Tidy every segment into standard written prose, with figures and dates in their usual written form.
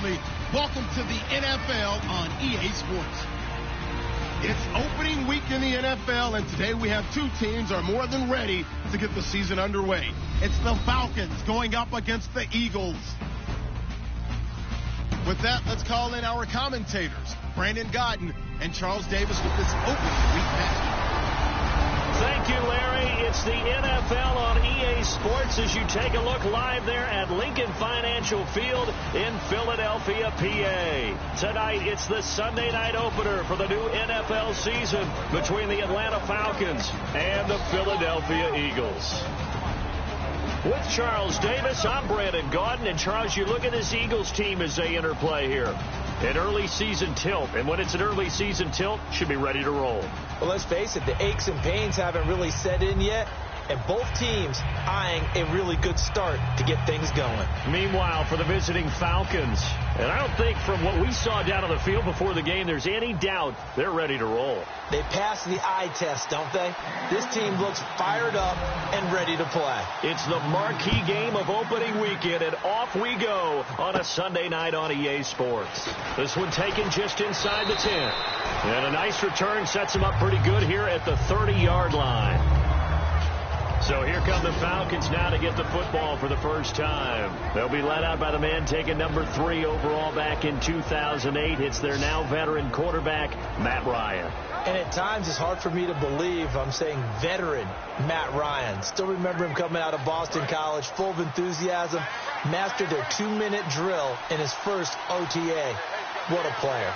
family. Welcome to the NFL on EA Sports. It's opening week in the NFL, and today we have two teams are more than ready to get the season underway. It's the Falcons going up against the Eagles. With that, let's call in our commentators, Brandon Godden and Charles Davis, with this opening week matchup. Thank you, Larry. It's the NFL on EA Sports as you take a look live there at Lincoln Financial Field in Philadelphia, PA. Tonight, it's the Sunday night opener for the new NFL season between the Atlanta Falcons and the Philadelphia Eagles. With Charles Davis, I'm Brandon Godden. And Charles, you look at this Eagles team as they interplay here. An early season tilt, and when it's an early season tilt, should be ready to roll. Well, let's face it, the aches and pains haven't really set in yet, and both teams eyeing a really good start to get things going. Meanwhile, for the visiting Falcons, and I don't think from what we saw down on the field before the game, there's any doubt they're ready to roll. They passed the eye test, don't they? This team looks fired up and ready to play. It's the marquee game of opening weekend, and off we go on a Sunday night on EA Sports. This one taken just inside the 10. And a nice return sets them up pretty good here at the 30-yard line. So here come the Falcons now to get the football for the first time. They'll be led out by the man taking number 3 overall back in 2008. It's their now veteran quarterback, Matt Ryan. And at times it's hard for me to believe I'm saying veteran Matt Ryan. Still remember him coming out of Boston College, full of enthusiasm, mastered their 2-minute drill in his first OTA. What a player.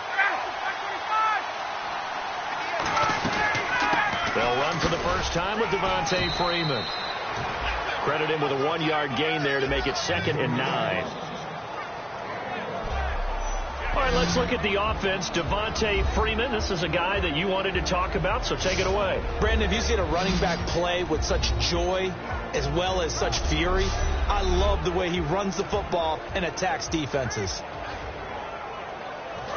They'll run for the first time with Devontae Freeman. Credit him with a 1-yard gain there to make it 2nd and 9. All right, let's look at the offense. Devontae Freeman, this is a guy that you wanted to talk about, so take it away. Brandon, have you seen a running back play with such joy as well as such fury? I love the way he runs the football and attacks defenses.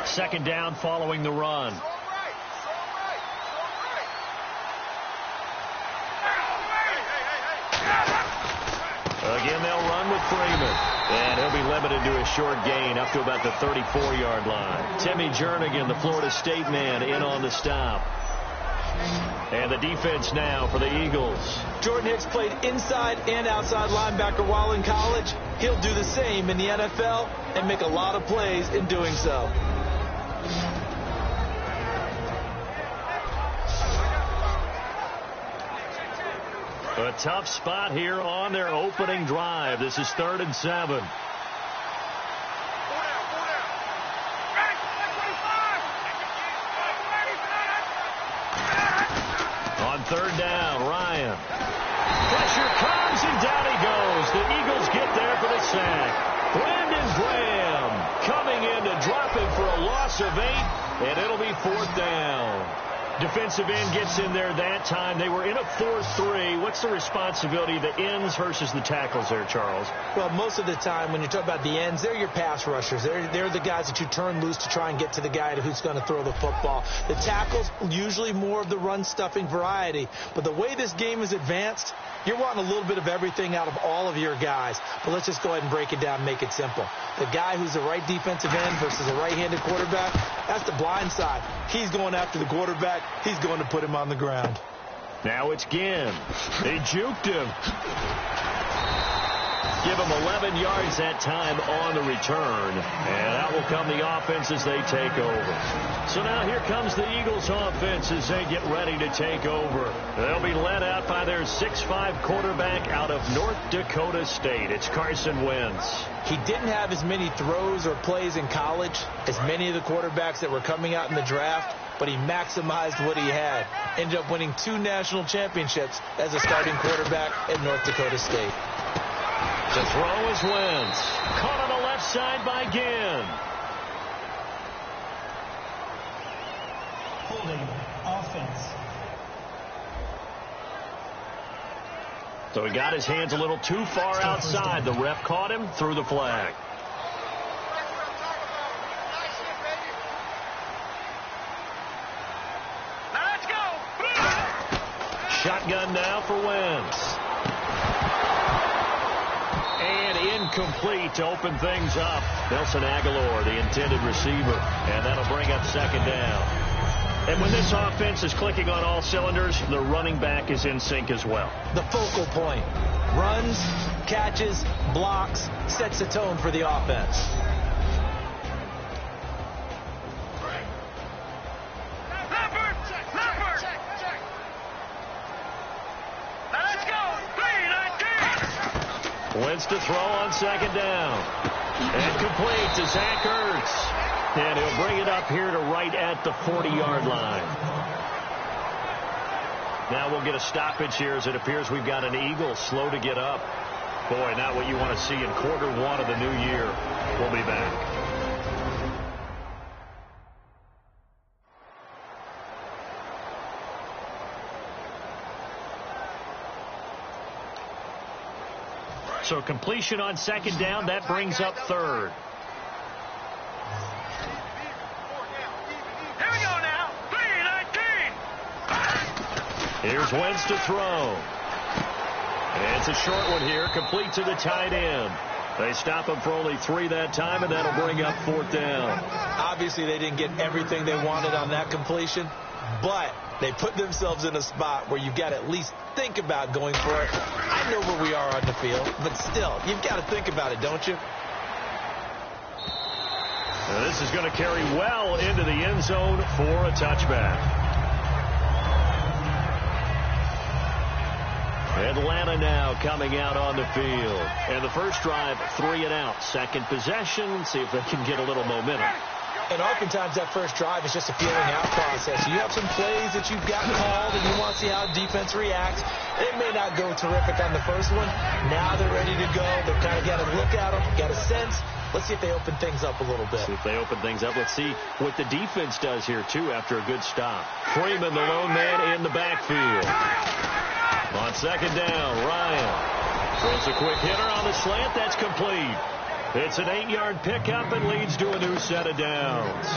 2nd down following the run. Again, they'll run with Freeman. And he'll be limited to a short gain up to about the 34-yard line. Timmy Jernigan, the Florida State man, in on the stop. And the defense now for the Eagles. Jordan Hicks played inside and outside linebacker while in college. He'll do the same in the NFL and make a lot of plays in doing so. A tough spot here on their opening drive. This is 3rd and 7. On 3rd down, Ryan. Pressure comes, and down he goes. The Eagles get there for the sack. Brandon Graham coming in to drop him for a loss of 8, and it'll be 4th down. Defensive end gets in there that time. They were in a 4-3. What's the responsibility of the ends versus the tackles there, Charles? Well, most of the time when you talk about the ends, they're your pass rushers. They're the guys that you turn loose to try and get to the guy who's going to throw the football. The tackles, usually more of the run-stuffing variety. But the way this game is advanced, you're wanting a little bit of everything out of all of your guys. But let's just go ahead and break it down and make it simple. The guy who's the right defensive end versus a right-handed quarterback, that's the blind side. He's going after the quarterback. He's going to put him on the ground. Now it's Ginn. They juked him. Give him 11 yards that time on the return. And out will come the offense as they take over. So now here comes the Eagles offense as they get ready to take over. They'll be led out by their 6'5 quarterback out of North Dakota State. It's Carson Wentz. He didn't have as many throws or plays in college as many of the quarterbacks that were coming out in the draft, but he maximized what he had. Ended up winning 2 national championships as a starting quarterback at North Dakota State. To throw is Wentz. Caught on the left side by Ginn. Holding offense. So he got his hands a little too far outside. The ref caught him, threw the flag. Let's go. Shotgun now for Wentz. And incomplete to open things up. Nelson Aguilar, the intended receiver. And that'll bring up second down. And when this offense is clicking on all cylinders, the running back is in sync as well. The focal point. Runs, catches, blocks, sets the tone for the offense. Wentz to throw on second down. And complete to Zach Ertz. And he'll bring it up here to right at the 40-yard line. Now we'll get a stoppage here as it appears we've got an Eagle slow to get up. Boy, not what you want to see in quarter one of the new year. We'll be back. So completion on second down, that brings up third. Here we go now. 3-19. Here's Wentz to throw. And it's a short one here, complete to the tight end. They stop him for only 3 that time, and that'll bring up fourth down. Obviously, they didn't get everything they wanted on that completion, but they put themselves in a spot where you've got to at least think about going for it. I know where we are on the field, but still, you've got to think about it, don't you? Now this is going to carry well into the end zone for a touchback. Atlanta now coming out on the field. And the first drive, 3 and out. Second possession, see if they can get a little momentum. And oftentimes that first drive is just a feeling out process. You have some plays that you've got called and you want to see how defense reacts. It may not go terrific on the first one. Now they're ready to go. They've kind of got to look at them, got a sense. Let's see if they open things up a little bit. See if they open things up. Let's see what the defense does here, too, after a good stop. Freeman, the lone man in the backfield. On second down, Ryan throws a quick hitter on the slant. That's complete. It's an 8-yard pickup and leads to a new set of downs.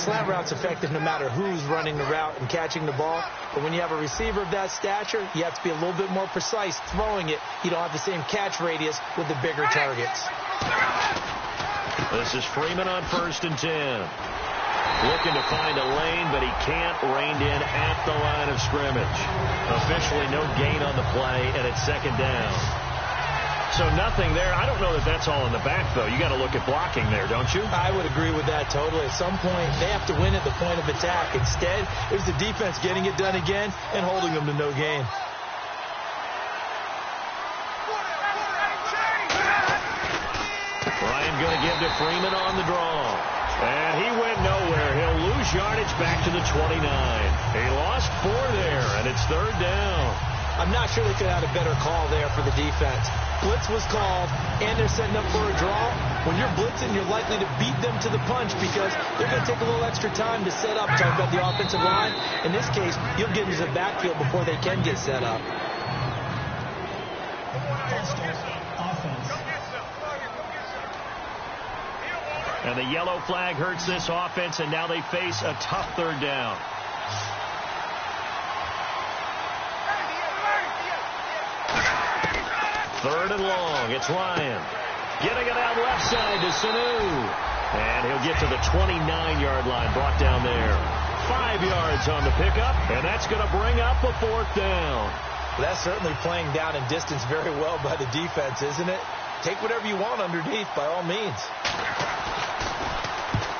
Slant route's effective no matter who's running the route and catching the ball. But when you have a receiver of that stature, you have to be a little bit more precise throwing it. You don't have the same catch radius with the bigger targets. This is Freeman on 1st and 10. Looking to find a lane, but he can't. Reined in at the line of scrimmage. Officially no gain on the play, and it's second down. So nothing there. I don't know that that's all in the back, though. You got to look at blocking there, don't you? I would agree with that totally. At some point, they have to win at the point of attack. Instead, it was the defense getting it done again and holding them to no gain. Ryan going to give to Freeman on the draw. And he went nowhere. He'll lose yardage back to the 29. He lost 4 there, and it's third down. I'm not sure they could have had a better call there for the defense. Blitz was called, and they're setting up for a draw. When you're blitzing, you're likely to beat them to the punch because they're going to take a little extra time to set up. Talk about the offensive line. In this case, you'll get into the backfield before they can get set up. And the yellow flag hurts this offense, and now they face a tough third down. Third and long. It's Ryan. Getting it out left side to Sanu. And he'll get to the 29-yard line. Brought down there. 5 yards on the pickup. And that's going to bring up a fourth down. Well, that's certainly playing down in distance very well by the defense, isn't it? Take whatever you want underneath by all means.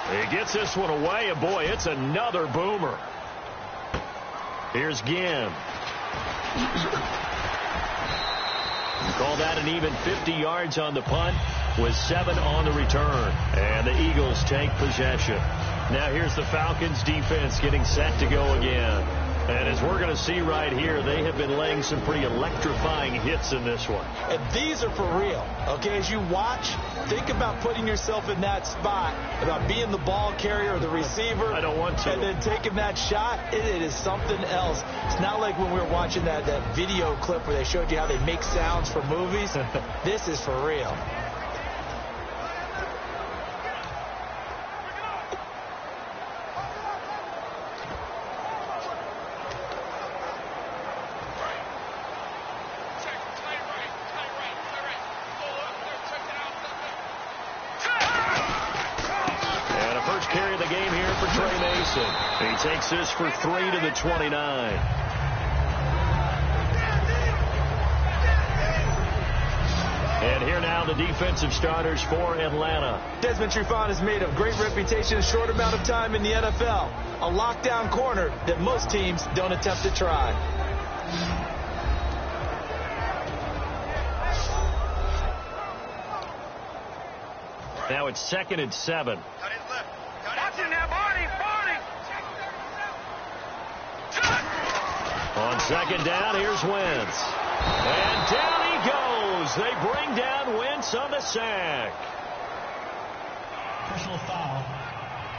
He gets this one away. And boy, it's another boomer. Here's Ginn. Call that an even 50 yards on the punt with 7 on the return. And the Eagles take possession. Now here's the Falcons defense getting set to go again. And as we're going to see right here, they have been laying some pretty electrifying hits in this one. And these are for real. Okay, as you watch, think about putting yourself in that spot, about being the ball carrier or the receiver. I don't want to. And then taking that shot, it is something else. It's not like when we were watching that video clip where they showed you how they make sounds for movies. This is for real. Mason. He takes this for 3 to the 29. And here now the defensive starters for Atlanta. Luesmith29's has made a great reputation in a short amount of time in the NFL. A lockdown corner that most teams don't attempt to try. Now it's 2nd and 7. On 2nd down, here's Wentz. And down he goes. They bring down Wentz on the sack. Personal foul.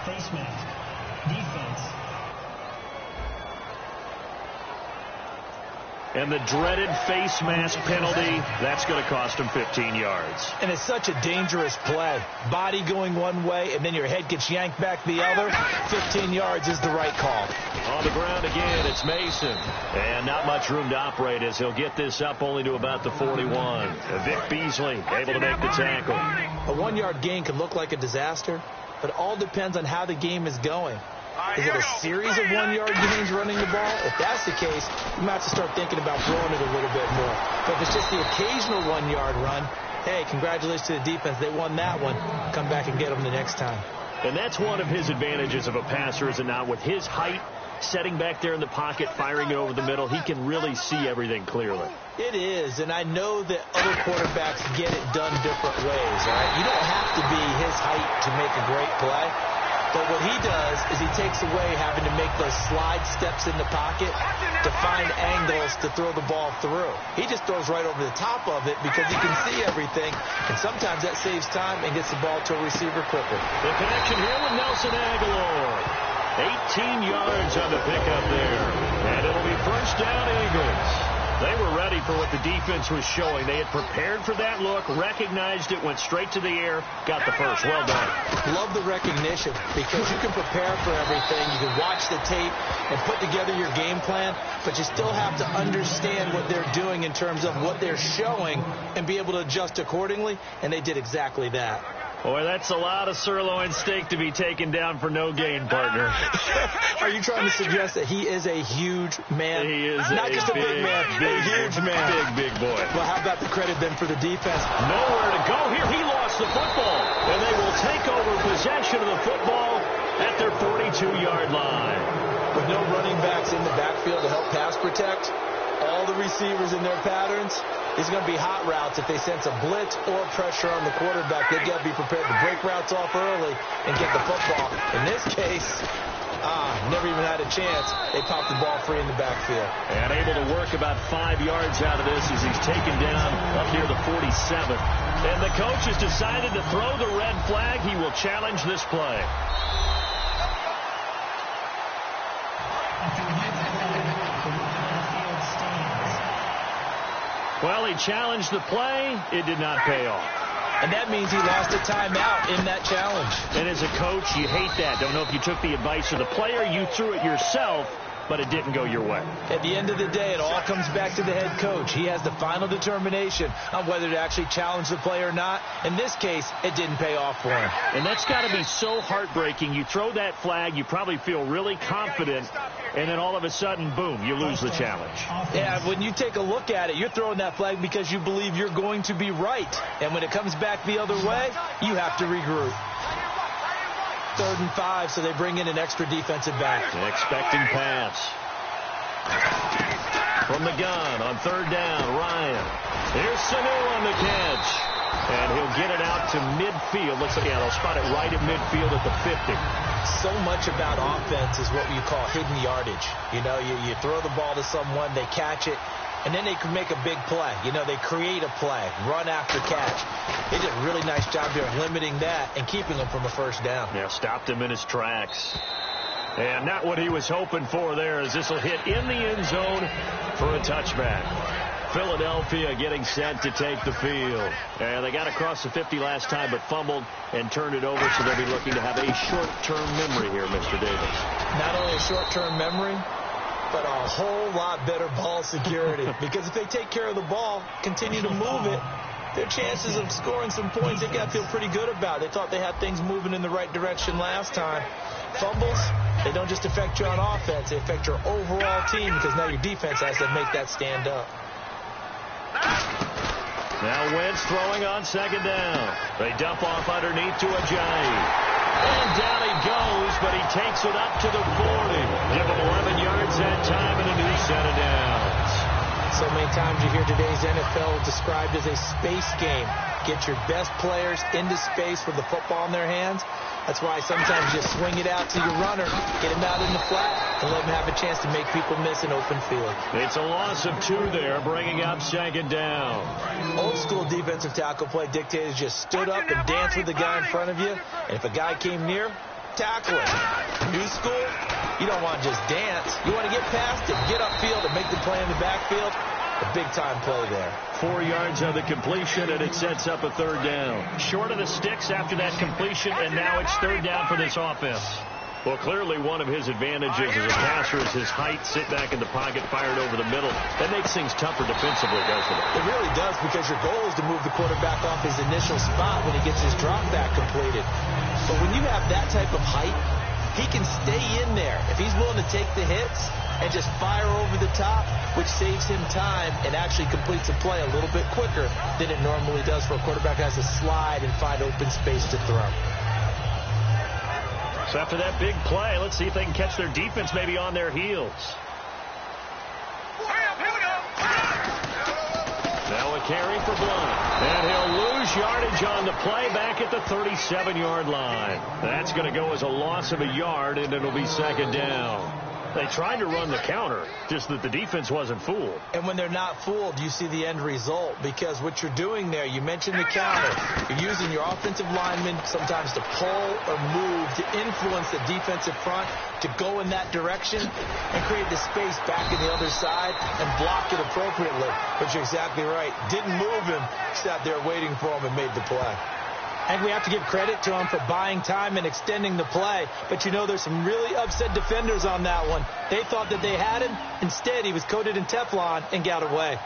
Face mask. Defense. And the dreaded face mask penalty, that's going to cost him 15 yards. And it's such a dangerous play. Body going one way, and then your head gets yanked back the other. 15 yards is the right call. On the ground again, it's Mason. And not much room to operate as he'll get this up only to about the 41. Vic Beasley able to make the tackle. A 1-yard gain can look like a disaster, but it all depends on how the game is going. Is it a series of 1-yard gains running the ball? If that's the case, you might have to start thinking about throwing it a little bit more. But if it's just the occasional 1-yard run, hey, congratulations to the defense. They won that one. Come back and get them the next time. And that's one of his advantages of a passer, is it not? With his height, setting back there in the pocket, firing it over the middle, he can really see everything clearly. It is, and I know that other quarterbacks get it done different ways, all right? You don't have to be his height to make a great play. But what he does is he takes away having to make those slide steps in the pocket to find angles to throw the ball through. He just throws right over the top of it because he can see everything, and sometimes that saves time and gets the ball to a receiver quicker. The connection here with Nelson Aguilar. 18 yards on the pickup there. And it'll be first down, Eagles. They were ready for what the defense was showing. They had prepared for that look, recognized it, went straight to the air, got the first. Well done. Love the recognition because you can prepare for everything. You can watch the tape and put together your game plan, but you still have to understand what they're doing in terms of what they're showing and be able to adjust accordingly, and they did exactly that. Boy, that's a lot of sirloin steak to be taken down for no gain, partner. Are you trying to suggest that he is a huge man? He is not just a big man, a huge man. Big boy. Well, how about the credit then for the defense? Nowhere to go here. He lost the football. And they will take over possession of the football at their 42-yard line. With no running backs in the backfield to help pass protect, all the receivers in their patterns, it's going to be hot routes. If they sense a blitz or pressure on the quarterback, they've got to be prepared to break routes off early and get the football. In this case, never even had a chance. They popped the ball free in the backfield. And able to work about 5 yards out of this as he's taken down up near the 47. And the coach has decided to throw the red flag. He will challenge this play. Well, he challenged the play. It did not pay off. And that means he lost a timeout in that challenge. And as a coach, you hate that. Don't know if you took the advice of the player. You threw it yourself, but it didn't go your way. At the end of the day, it all comes back to the head coach. He has the final determination on whether to actually challenge the play or not. In this case, it didn't pay off for him. And that's got to be so heartbreaking. You throw that flag, you probably feel really confident, and then all of a sudden, boom, you lose the challenge. Yeah, when you take a look at it, you're throwing that flag because you believe you're going to be right. And when it comes back the other way, you have to regroup. 3rd and 5, so they bring in an extra defensive back. Expecting pass. From the gun on 3rd down, Ryan. Here's Sanu on the catch. And he'll get it out to midfield. Looks like, they'll spot it right at midfield at the 50. So much about offense is what you call hidden yardage. You know, you throw the ball to someone, they catch it, and then they can make a big play. You know, they create a play, run after catch. They did a really nice job here of limiting that and keeping him from a first down. Yeah, stopped him in his tracks. And not what he was hoping for there, as this will hit in the end zone for a touchback. Philadelphia getting set to take the field. And they got across the 50 last time, but fumbled and turned it over, so they'll be looking to have a short-term memory here, Mr. Davis. Not only a short-term memory, but a whole lot better ball security. Because if they take care of the ball, continue to move it, their chances of scoring some points, they got to feel pretty good about. They thought they had things moving in the right direction last time. Fumbles, They don't just affect you on offense, they affect your overall team because now your defense has to make that stand up. Now Wentz throwing on second down. They dump off underneath to Ajayi. And down he goes, but he takes it up to the 40. Give him 11 yards that time and a new set of downs. So many times you hear today's NFL described as a space game. Get your best players into space with the football in their hands. That's why sometimes you swing it out to your runner, get him out in the flat, and let him have a chance to make people miss an open field. It's a loss of 2 there, bringing up second down. Old school defensive tackle play dictators just stood up and danced with the guy in front of you, and if a guy came near, tackle him. New school, you don't want to just dance. You want to get past it, get upfield, and make the play in the backfield. A big-time play there. 4 yards on the completion, and it sets up a third down. Short of the sticks after that completion, and now it's third down for this offense. Well, clearly one of his advantages as a passer is his height. Sit back in the pocket, fired over the middle. That makes things tougher defensively, doesn't it? It really does, because your goal is to move the quarterback off his initial spot when he gets his drop back completed. But when you have that type of height, he can stay in there. If he's willing to take the hits and just fire over the top, which saves him time and actually completes a play a little bit quicker than it normally does for a quarterback who has to slide and find open space to throw. So after that big play, let's see if they can catch their defense maybe on their heels. Now a carry for Blunt. And he'll lose yardage on the play back at the 37-yard line. That's going to go as a loss of a yard, and it'll be second down. They tried to run the counter, just that the defense wasn't fooled. And when they're not fooled, you see the end result, because what you're doing there, you mentioned the counter. You're using your offensive linemen sometimes to pull or move to influence the defensive front to go in that direction and create the space back in the other side and block it appropriately. But you're exactly right. Didn't move him, sat there waiting for him and made the play. And we have to give credit to him for buying time and extending the play. But, you know, there's some really upset defenders on that one. They thought that they had him. Instead, he was coated in Teflon and got away.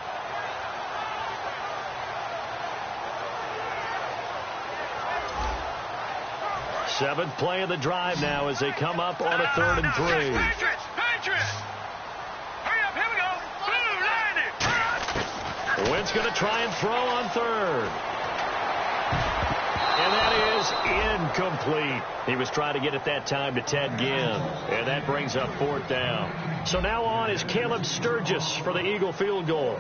Seventh play of the drive now as they come up on a 3rd and 3. Patriots! Hurry up, here we go. Blue 90. Wentz going to try and throw on 3rd. And that is incomplete. He was trying to get it that time to Ted Ginn. And that brings up 4th down. So now on is Caleb Sturgis for the Eagle field goal.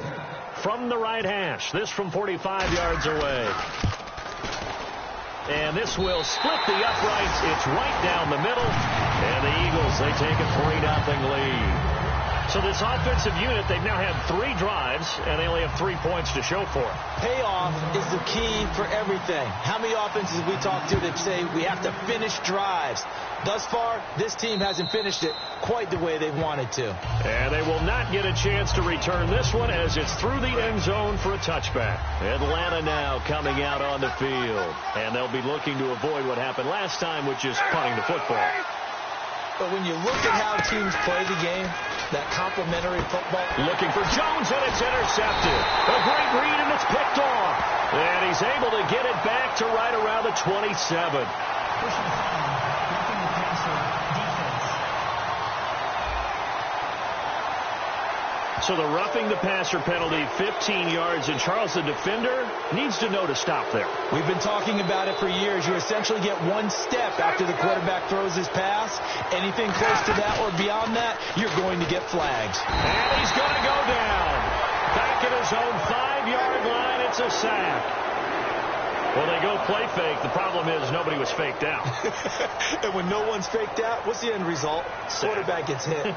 From the right hash. This from 45 yards away. And this will split the uprights. It's right down the middle. And the Eagles, they take a 3-0 lead. So this offensive unit, they've now had 3 drives, and they only have 3 points to show for it. Payoff is the key for everything. How many offenses we talk to that say we have to finish drives? Thus far, this team hasn't finished it quite the way they wanted to. And they will not get a chance to return this one as it's through the end zone for a touchback. Atlanta now coming out on the field. And they'll be looking to avoid what happened last time, which is punting the football. But when you look at how teams play the game, that complementary football. Looking for Jones, and it's intercepted. A great read, and it's picked off. And he's able to get it back to right around the 27. So the roughing the passer penalty, 15 yards, and Charles, the defender, needs to know to stop there. We've been talking about it for years. You essentially get one step after the quarterback throws his pass. Anything close to that or beyond that, you're going to get flags. And he's going to go down. Back at his own 5-yard line, it's a sack. Well, they go play fake. The problem is nobody was faked out. And when no one's faked out, what's the end result? Quarterback gets hit.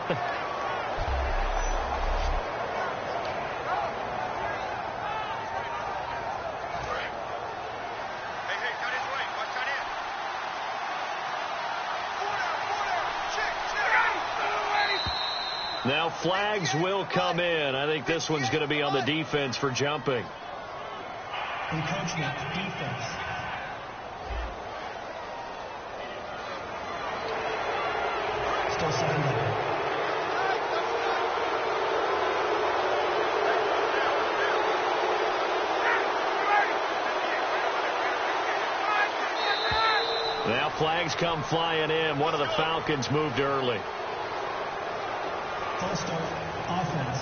Now flags will come in. I think this one's going to be on the defense for jumping. Encroachment, defense. Still 7 there. Now flags come flying in. One of the Falcons moved early. False start, offense.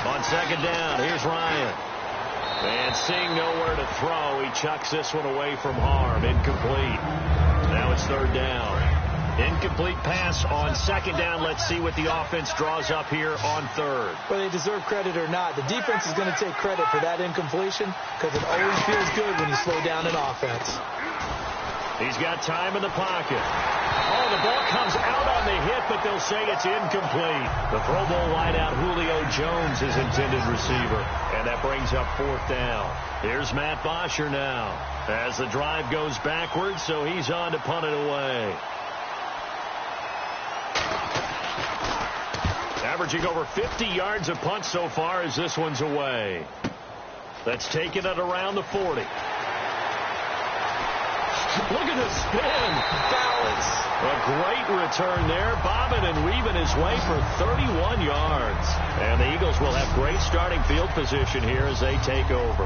On second down, here's Ryan. And seeing nowhere to throw, he chucks this one away from harm. Incomplete. Now it's third down. Incomplete pass on second down. Let's see what the offense draws up here on third. Whether they deserve credit or not, the defense is going to take credit for that incompletion because it always feels good when you slow down an offense. He's got time in the pocket. Oh, the ball comes out on the hit, but they'll say it's incomplete. The Pro Bowl wideout Julio Jones is intended receiver, and that brings up fourth down. Here's Matt Bosher now as the drive goes backwards, so he's on to punt it away. Averaging over 50 yards a punt so far as this one's away. That's taken it around the 40. Look at the spin. Balance. A great return there. Bobbing and weaving his way for 31 yards. And the Eagles will have great starting field position here as they take over.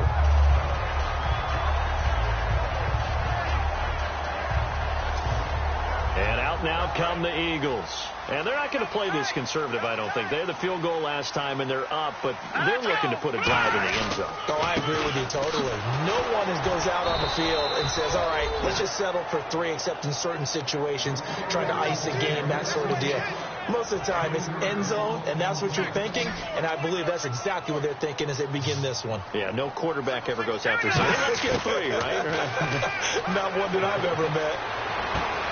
And out now come the Eagles. And they're not going to play this conservative, I don't think. They had the field goal last time, and they're up, but they're looking to put a drive in the end zone. Oh, I agree with you totally. No one goes out on the field and says, all right, let's just settle for 3, except in certain situations, trying to ice a game, that sort of deal. Most of the time, it's end zone, and that's what you're thinking, and I believe that's exactly what they're thinking as they begin this one. Yeah, no quarterback ever goes after something. Let's get 3, right? Not one that I've ever met.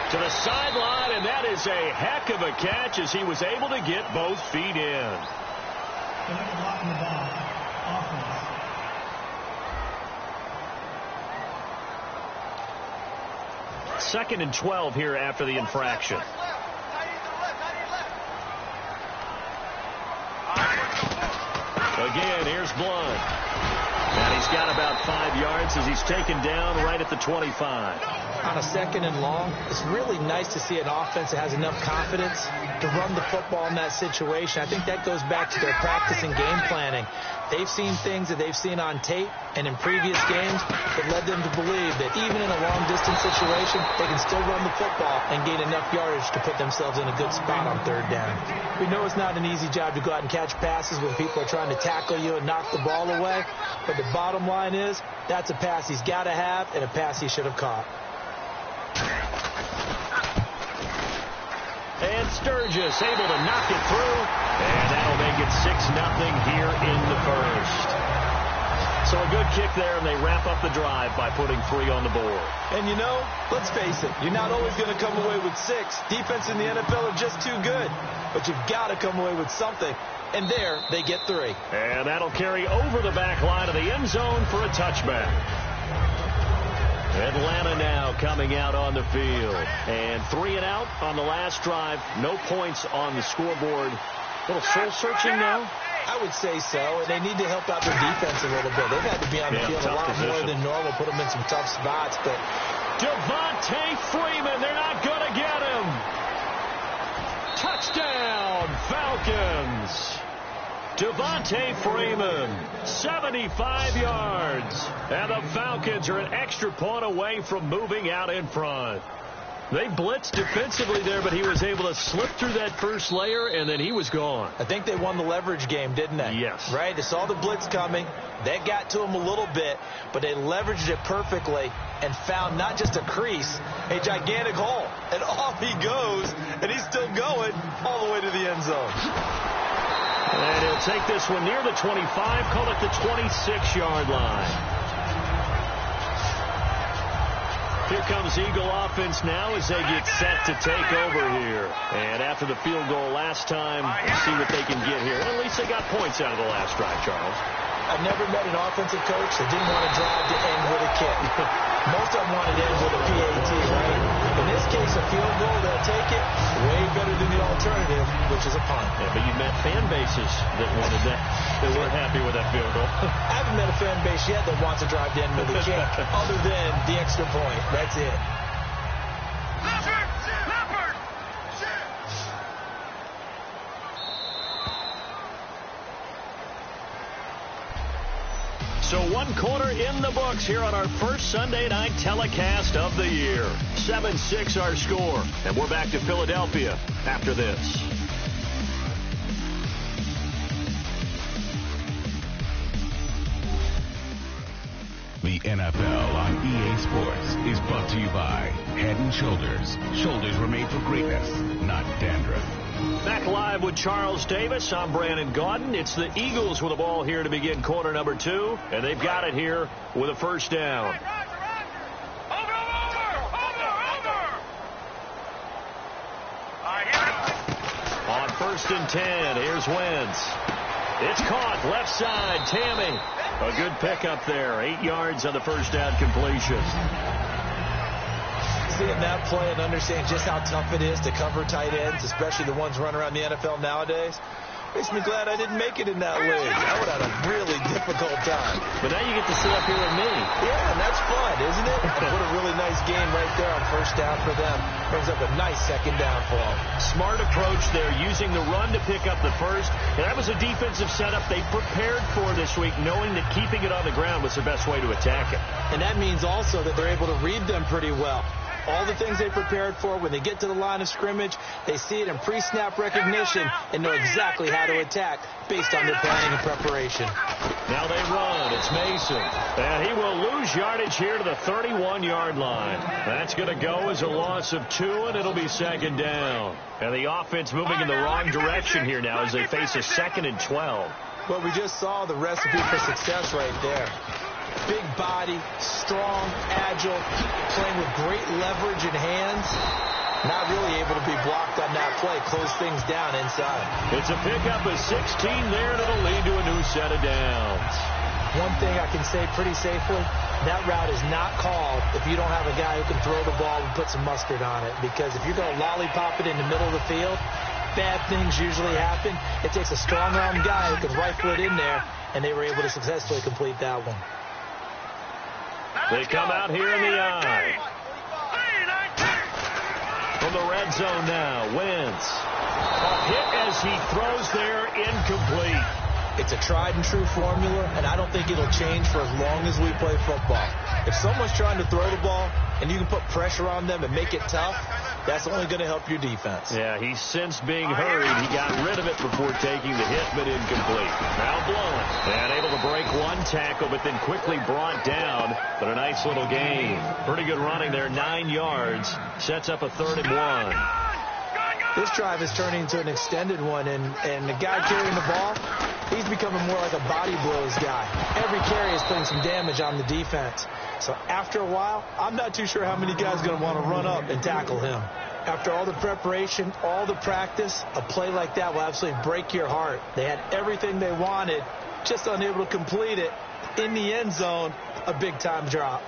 To the sideline, and that is a heck of a catch as he was able to get both feet in. Blocking the ball, offense. Second and 12 here after the infraction. Again, here's Blunt. And he's got about 5 yards as he's taken down right at the 25. On a second and long, it's really nice to see an offense that has enough confidence to run the football in that situation. I think that goes back to their practice and game planning. They've seen things that they've seen on tape and in previous games that led them to believe that even in a long-distance situation, they can still run the football and gain enough yardage to put themselves in a good spot on third down. We know it's not an easy job to go out and catch passes when people are trying to tackle you and knock the ball away, but the bottom line is that's a pass he's got to have and a pass he should have caught. And Sturgis able to knock it through, and that'll make it 6-0 here in the first. So a good kick there, and they wrap up the drive by putting 3 on the board. And you know, let's face it, you're not always going to come away with 6. Defense in the NFL are just too good, but you've got to come away with something. And there, they get 3. And that'll carry over the back line of the end zone for a touchback. Atlanta now coming out on the field. And 3 and out on the last drive. No points on the scoreboard. A little soul-searching now? I would say so, and they need to help out their defense a little bit. They've had to be on the field a lot more than normal, put them in some tough spots. But Devontae Freeman, they're not going to get him. Touchdown, Falcons. Devontae Freeman, 75 yards. And the Falcons are an extra point away from moving out in front. They blitzed defensively there, but he was able to slip through that first layer, and then he was gone. I think they won the leverage game, didn't they? Yes. Right? They saw the blitz coming. That got to him a little bit, but they leveraged it perfectly and found not just a crease, a gigantic hole. And off he goes, and he's still going all the way to the end zone. And he'll take this one near the 25, call it the 26-yard line. Here comes Eagle offense now as they get set to take over here. And after the field goal last time, see what they can get here. At least they got points out of the last drive, Charles. I've never met an offensive coach that didn't want to drive to end with a kick. Most of them wanted to end with a PAT, right? In this case, a field goal, they'll take it way better than the alternative, which is a punt. Yeah, but you've met fan bases that wanted that, that weren't happy with that field goal. I haven't met a fan base yet that wants to drive to end with a kick, other than the extra point. That's it. Leopard! So one quarter in the books here on our first Sunday night telecast of the year. 7-6 our score. And we're back to Philadelphia after this. The NFL on EA Sports is brought to you by Head & Shoulders. Shoulders were made for greatness, not dandruff. Back live with Charles Davis. I'm Brandon Gaudin. It's the Eagles with the ball here to begin quarter number 2, and they've got it here with a first down. On 1st and 10, here's Wentz. It's caught, left side, Tammy. A good pickup there, 8 yards on the first down completion. Seeing that play and understanding just how tough it is to cover tight ends, especially the ones running around the NFL nowadays, makes me glad I didn't make it in that league. I would have had a really difficult time. But now you get to sit up here with me. Yeah, and that's fun, isn't it? What a really nice game right there on first down for them. Brings up a nice second down for them. Smart approach there, using the run to pick up the first. And that was a defensive setup they prepared for this week, knowing that keeping it on the ground was the best way to attack it. And that means also that they're able to read them pretty well. All the things they prepared for, when they get to the line of scrimmage, they see it in pre-snap recognition and know exactly how to attack based on their planning and preparation. Now they run. It's Mason. And he will lose yardage here to the 31-yard line. That's going to go as a loss of 2, and it'll be second down. And the offense moving in the wrong direction here now as they face a 2nd and 12. Well, we just saw the recipe for success right there. Big body, strong, agile, playing with great leverage in hands. Not really able to be blocked on that play. Close things down inside. It's a pickup of 16 there, and it'll lead to a new set of downs. One thing I can say pretty safely, that route is not called if you don't have a guy who can throw the ball and put some mustard on it. Because if you're going to lollipop it in the middle of the field, bad things usually happen. It takes a strong-arm guy who can rifle it in there, and they were able to successfully complete that one. They come out here in the eye. From the red zone now, Wentz. A hit as he throws there, incomplete. It's a tried-and-true formula, and I don't think it'll change for as long as we play football. If someone's trying to throw the ball and you can put pressure on them and make it tough, that's only going to help your defense. Yeah, he sensed being hurried. He got rid of it before taking the hit, but incomplete. Now blowing. And able to break one tackle, but then quickly brought down. But a nice little gain. Pretty good running there, 9 yards. Sets up a 3rd and 1. This drive is turning into an extended one, and the guy carrying the ball, he's becoming more like a body blows guy. Every carry is putting some damage on the defense. So after a while, I'm not too sure how many guys are going to want to run up and tackle him. After all the preparation, all the practice, a play like that will absolutely break your heart. They had everything they wanted, just unable to complete it. In the end zone, a big-time drop.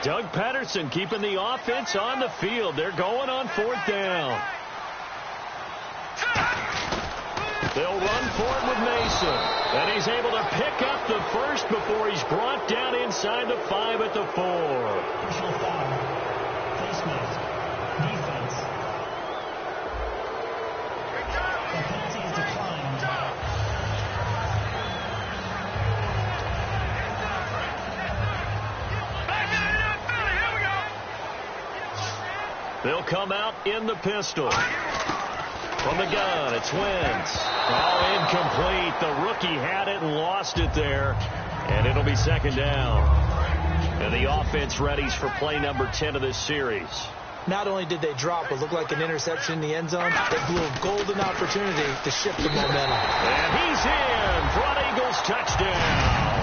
Doug Patterson keeping the offense on the field. They're going on 4th down. They'll run for it with Mason. And he's able to pick up the first before he's brought down inside the 5 at the 4. Personal foul. Face mask. Defense. The penalty is declined. They'll come out in the pistol. From the gun, it's Wentz. Oh, incomplete. The rookie had it and lost it there. And it'll be second down. And the offense readies for play number 10 of this series. Not only did they drop what looked like an interception in the end zone, they blew a golden opportunity to shift the momentum. And he's in for an Eagles touchdown.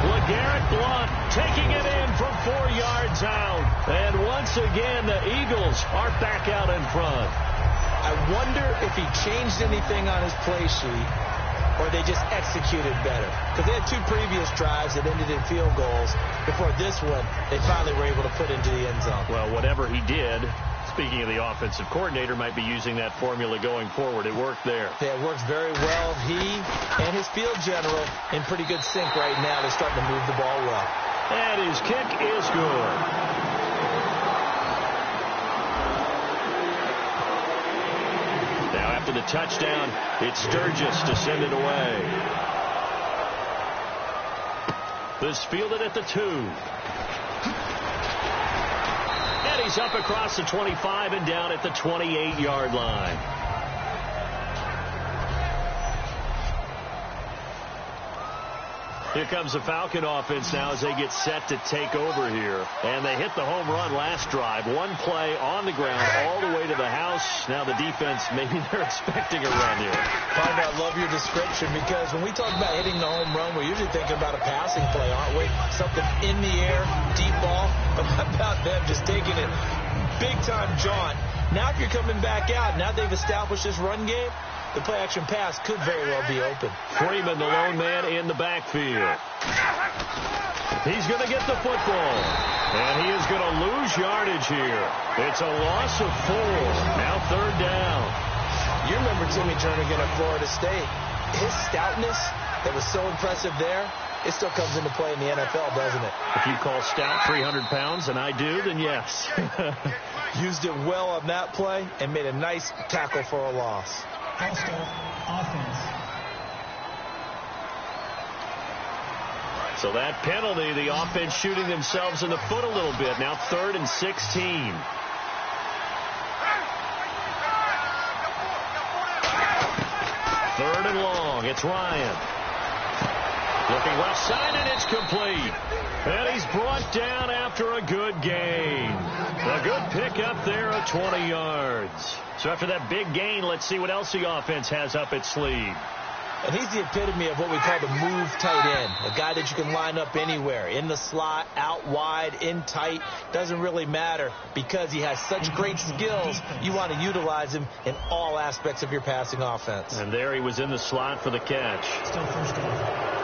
LeGarrette Blount taking it in from 4 yards out. And once again, the Eagles are back out in front. I wonder if he changed anything on his play sheet or they just executed better. Because they had 2 previous drives that ended in field goals. Before this one, they finally were able to put into the end zone. Well, whatever he did, speaking of the offensive coordinator, might be using that formula going forward. It worked there. Yeah, it works very well. He and his field general in pretty good sync right now. They're starting to move the ball well. And his kick is good. after the touchdown. It's Sturgis to send it away. This fielded at the 2. And he's up across the 25 and down at the 28-yard line. Here comes the Falcon offense now as they get set to take over here. And they hit the home run last drive. One play on the ground all the way to the house. Now the defense, maybe they're expecting a run here. Partner, I love your description because when we talk about hitting the home run, we're usually thinking about a passing play, aren't we? Something in the air, deep ball. But how about them just taking it big-time jaunt? Now if you're coming back out, now they've established this run game, the play-action pass could very well be open. Freeman, the lone man in the backfield. He's going to get the football. And he is going to lose yardage here. It's a loss of 4. Now 3rd down. You remember Timmy Jernigan at Florida State. His stoutness that was so impressive there, it still comes into play in the NFL, doesn't it? If you call stout 300 pounds, and I do, then yes. Used it well on that play and made a nice tackle for a loss. Offense. So that penalty, the offense shooting themselves in the foot a little bit. Now 3rd and 16. Third and long. It's Ryan. Looking left side, and it's complete. And he's brought down after a good gain. A good pickup there of 20 yards. So after that big gain, let's see what else the offense has up its sleeve. And he's the epitome of what we call the move tight end. A guy that you can line up anywhere. In the slot, out wide, in tight. Doesn't really matter because he has such great skills. You want to utilize him in all aspects of your passing offense. And there he was in the slot for the catch. Still first down.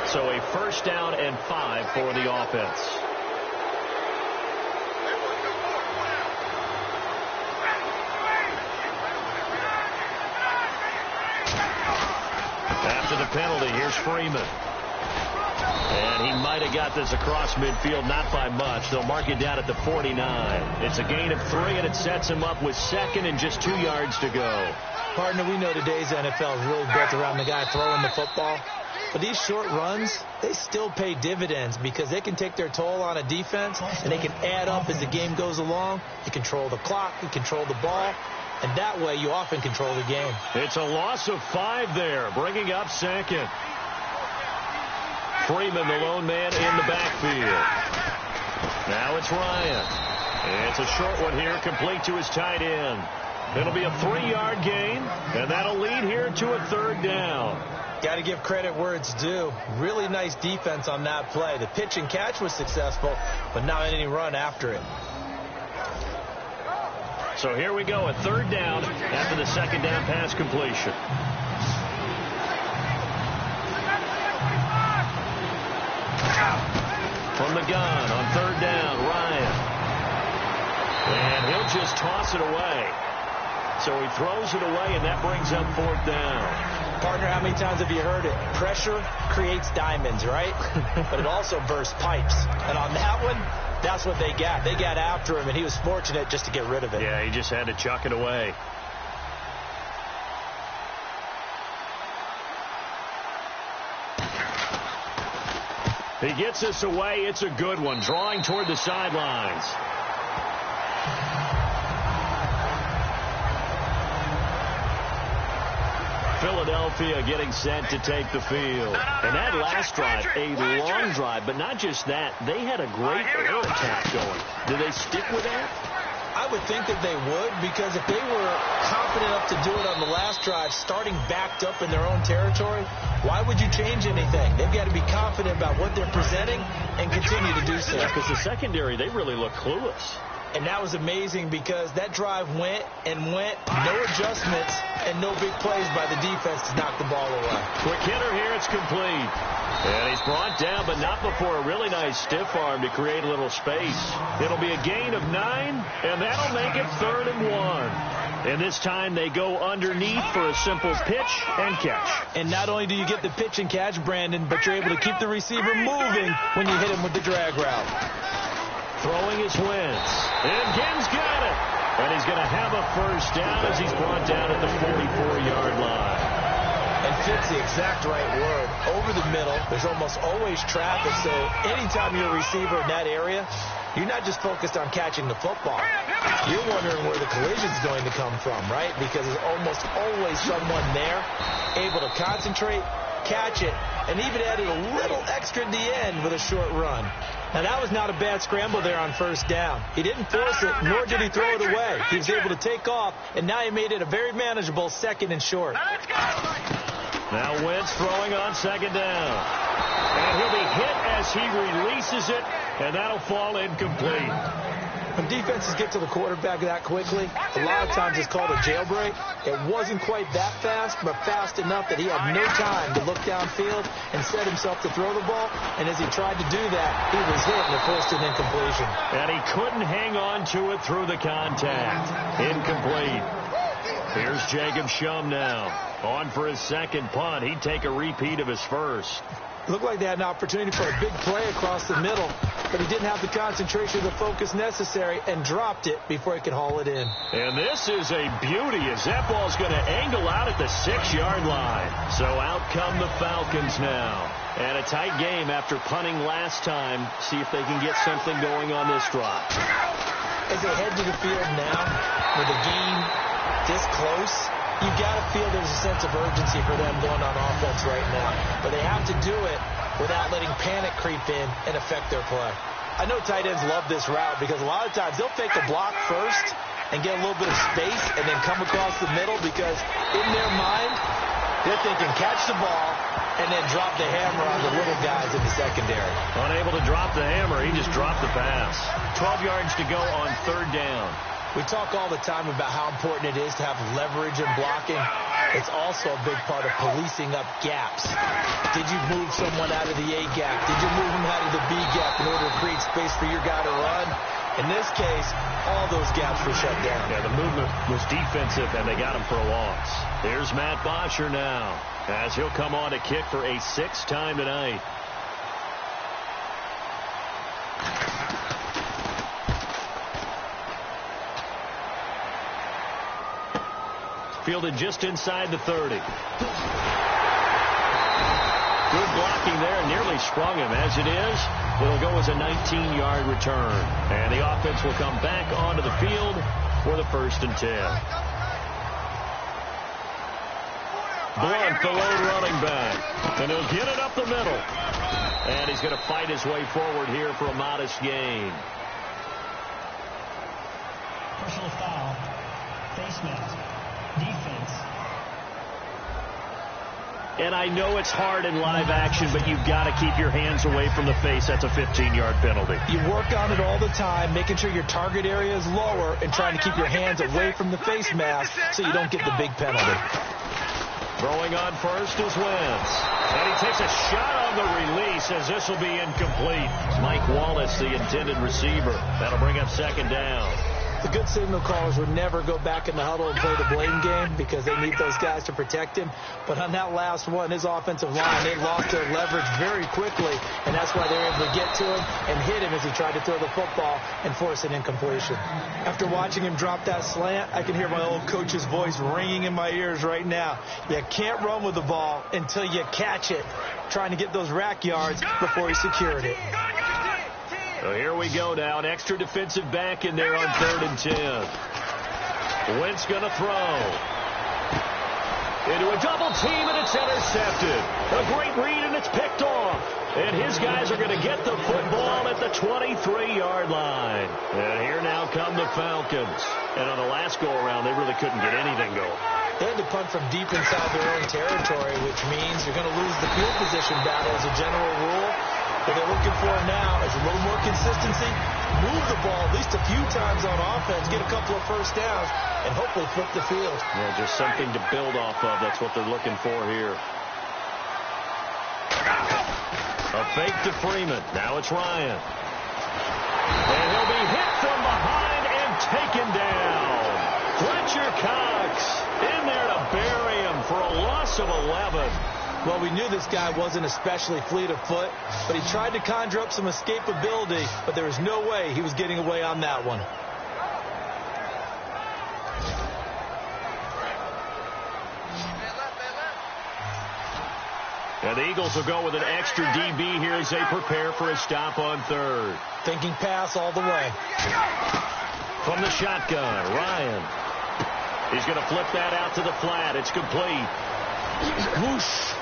So a 1st down and 5 for the offense. After the penalty, here's Freeman. And he might have got this across midfield, not by much. They'll mark it down at the 49. It's a gain of 3, and it sets him up with 2nd and just 2 yards to go. Partner, we know today's NFL is really built around the guy throwing the football. But these short runs, they still pay dividends because they can take their toll on a defense, and they can add up as the game goes along. You control the clock, you control the ball, and that way you often control the game. It's a loss of 5 there, bringing up 2nd. Freeman, the lone man in the backfield. Now it's Ryan. It's a short one here, complete to his tight end. It'll be a 3-yard gain, and that'll lead here to a 3rd down. Got to give credit where it's due. Really nice defense on that play. The pitch and catch was successful, but not any run after it. So here we go, a 3rd down after the 2nd down pass completion. From the gun on 3rd down, Ryan. And he'll just toss it away. So he throws it away, and that brings up 4th down. Partner, how many times have you heard it? Pressure creates diamonds, right? But it also bursts pipes. And on that one, that's what they got. They got after him, and he was fortunate just to get rid of it. Yeah, he just had to chuck it away. He gets this away. It's a good one, drawing toward the sidelines. Philadelphia getting set to take the field. And that last drive, a long drive, but not just that. They had a great air attack going. Do they stick with that? I would think that they would, because if they were confident enough to do it on the last drive, starting backed up in their own territory, why would you change anything? They've got to be confident about what they're presenting and continue to do so. Because the secondary, they really look clueless. And that was amazing because that drive went and went, no adjustments, and no big plays by the defense to knock the ball away. Quick hitter here, it's complete. And he's brought down, but not before a really nice stiff arm to create a little space. It'll be a gain of 9, and that'll make it 3rd and 1. And this time they go underneath for a simple pitch and catch. And not only do you get the pitch and catch, Brandon, but you're able to keep the receiver moving when you hit him with the drag route. Throwing his Wentz. And Gibbs got it. And he's going to have a first down as he's brought down at the 44-yard line. And fits the exact right word. Over the middle, there's almost always traffic, so anytime you're a receiver in that area, you're not just focused on catching the football. You're wondering where the collision's going to come from, right? Because there's almost always someone there able to concentrate, catch it, and even added a little extra at the end with a short run. Now, that was not a bad scramble there on first down. He didn't force it, nor did he throw it away. He was able to take off, and now he made it a very manageable second and short. Now Wentz throwing on second down. And he'll be hit as he releases it, and that'll fall incomplete. When defenses get to the quarterback that quickly, a lot of times it's called a jailbreak. It wasn't quite that fast, but fast enough that he had no time to look downfield and set himself to throw the ball. And as he tried to do that, he was hit and it forced an incompletion. And he couldn't hang on to it through the contact. Incomplete. Here's Jacob Shum now. On for his second punt. He'd take a repeat of his first. It looked like they had an opportunity for a big play across the middle, but he didn't have the concentration or the focus necessary and dropped it before he could haul it in. And this is a beauty as that ball's going to angle out at the 6-yard line. So out come the Falcons now. And a tight game after punting last time. See if they can get something going on this drive. As they head to the field now with a game this close, you've got to feel there's a sense of urgency for them going on offense right now. But they have to do it without letting panic creep in and affect their play. I know tight ends love this route because a lot of times they'll fake a block first and get a little bit of space and then come across the middle because in their mind, they're thinking catch the ball and then drop the hammer on the little guys in the secondary. Unable to drop the hammer, he just dropped the pass. 12 yards to go on third down. We talk all the time about how important it is to have leverage in blocking. It's also a big part of policing up gaps. Did you move someone out of the A gap? Did you move them out of the B gap in order to create space for your guy to run? In this case, all those gaps were shut down. Yeah, the movement was defensive, and they got him for a loss. Here's Matt Bosher now, as he'll come on to kick for a 6th time tonight. Fielded just inside the 30. Good blocking there, nearly sprung him. As it is, it'll go as a 19-yard return. And the offense will come back onto the field for the 1st and 10. Blunt, the lone running back. And he'll get it up the middle. And he's going to fight his way forward here for a modest gain. Personal foul. Face mask. Defense. And I know it's hard in live action, but you've got to keep your hands away from the face. That's a 15-yard penalty. You work on it all the time, making sure your target area is lower and trying to keep your hands away from the face mask so you don't get the big penalty. Throwing on first is Wentz. And he takes a shot on the release as this will be incomplete. Mike Wallace, the intended receiver. That'll bring up second down. The good signal callers would never go back in the huddle and play the blame game because they need those guys to protect him. But on that last one, his offensive line, they lost their leverage very quickly, and that's why they were able to get to him and hit him as he tried to throw the football and force an incompletion. After watching him drop that slant, I can hear my old coach's voice ringing in my ears right now. You can't run with the ball until you catch it, trying to get those rack yards before he secured it. So here we go now. An extra defensive back in there on 3rd and 10. Wentz going to throw. Into a double team, and it's intercepted. A great read, and it's picked off. And his guys are going to get the football at the 23-yard line. And here now come the Falcons. And on the last go-around, they really couldn't get anything going. They had to punt from deep inside their own territory, which means you're going to lose the field position battle as a general rule. What they're looking for now is a little more consistency, move the ball at least a few times on offense, get a couple of first downs, and hopefully flip the field. Yeah, just something to build off of. That's what they're looking for here. A fake to Freeman. Now it's Ryan. And he'll be hit from behind and taken down. Fletcher Cox in there to bury him for a loss of 11. Well, we knew this guy wasn't especially fleet of foot, but he tried to conjure up some escapability, but there was no way he was getting away on that one. And the Eagles will go with an extra DB here as they prepare for a stop on third. Thinking pass all the way. From the shotgun, Ryan. He's going to flip that out to the flat. It's complete. Whoosh.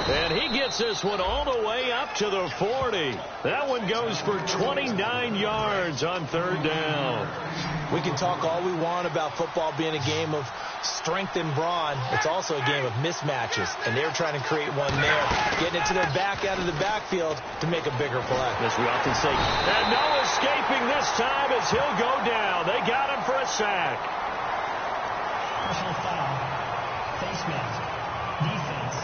And he gets this one all the way up to the 40. That one goes for 29 yards on third down. We can talk all we want about football being a game of strength and brawn. It's also a game of mismatches, and they're trying to create one there, getting it to their back out of the backfield to make a bigger play. As we often say, and no escaping this time as he'll go down. They got him for a sack. Personal foul. Face mask. Defense.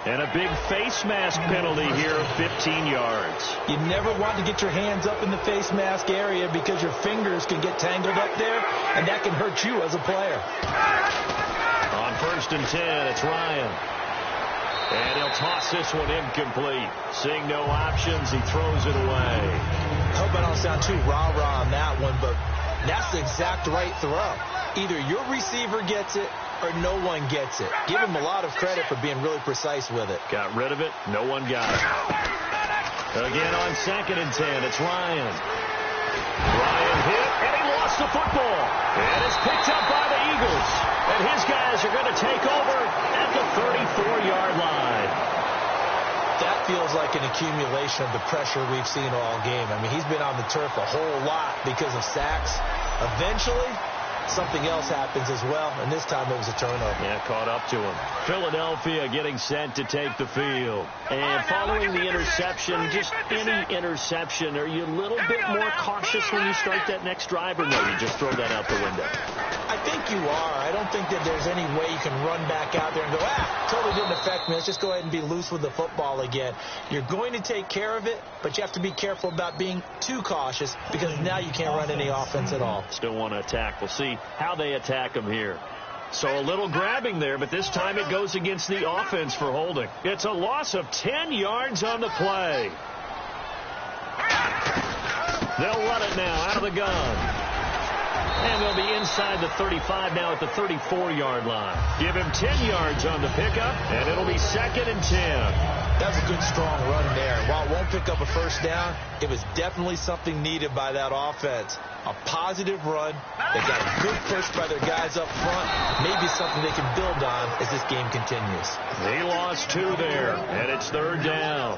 And a big face mask penalty here of 15 yards. You never want to get your hands up in the face mask area because your fingers can get tangled up there, and that can hurt you as a player. On 1st and 10, it's Ryan. And he'll toss this one incomplete. Seeing no options, he throws it away. I hope I don't sound too rah-rah on that one, but that's the exact right throw. Either your receiver gets it or no one gets it. Give him a lot of credit for being really precise with it. Got rid of it. No one got it. Again on 2nd and 10, it's Ryan. Ryan hit, and he lost the football. And it's picked up by the Eagles. And his guys are going to take over at the 34-yard line. That feels like an accumulation of the pressure we've seen all game. I mean, he's been on the turf a whole lot because of sacks. Eventually, something else happens as well, and this time it was a turnover. Yeah, caught up to him. Philadelphia getting set to take the field. And following the interception, just any interception, are you a little bit more cautious when you start that next drive, or no, you just throw that out the window? I think you are. I don't think that there's any way you can run back out there and go, totally didn't affect me. Let's just go ahead and be loose with the football again. You're going to take care of it, but you have to be careful about being too cautious because now you can't run any offense at all. Still want to attack. We'll see how they attack him here. So a little grabbing there, but this time it goes against the offense for holding. It's a loss of 10 yards on the play. They'll run it now out of the gun. And they'll be inside the 35 now at the 34-yard line. Give him 10 yards on the pickup, and it'll be 2nd and 10. That's a good, strong run there. While it won't pick up a first down, it was definitely something needed by that offense. A positive run. They got a good push by their guys up front. Maybe something they can build on as this game continues. He lost 2 there, and it's 3rd down.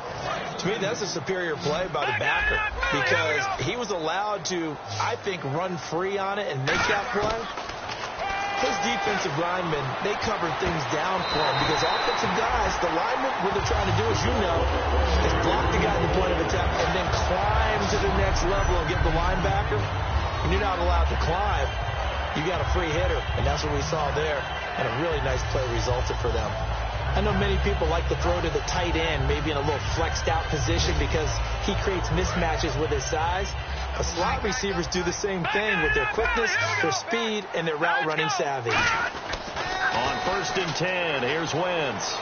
To me, that's a superior play by the backer because he was allowed to, I think, run free on it and make that play. His defensive linemen, they covered things down for him because offensive guys, the linemen, what they're trying to do, as you know, is block the guy at the point of attack and then climb to the next level and get the linebacker. And you're not allowed to climb. You got a free hitter, and that's what we saw there. And a really nice play resulted for them. I know many people like to throw to the tight end, maybe in a little flexed out position because he creates mismatches with his size. But slot receivers do the same thing with their quickness, their speed, and their route running savvy. On 1st and 10, here's Wentz.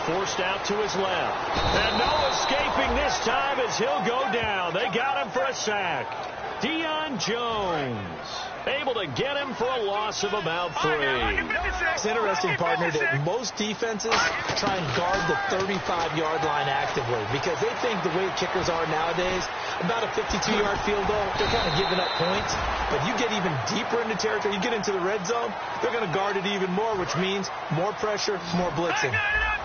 Forced out to his left. And no escaping this time as he'll go down. They got him for a sack. Deion Jones able to get him for a loss of about 3. It's interesting, partner, that most defenses try and guard the 35-yard line actively because they think the way kickers are nowadays, about a 52-yard field goal, they're kind of giving up points. But you get even deeper into territory, you get into the red zone, they're going to guard it even more, which means more pressure, more blitzing.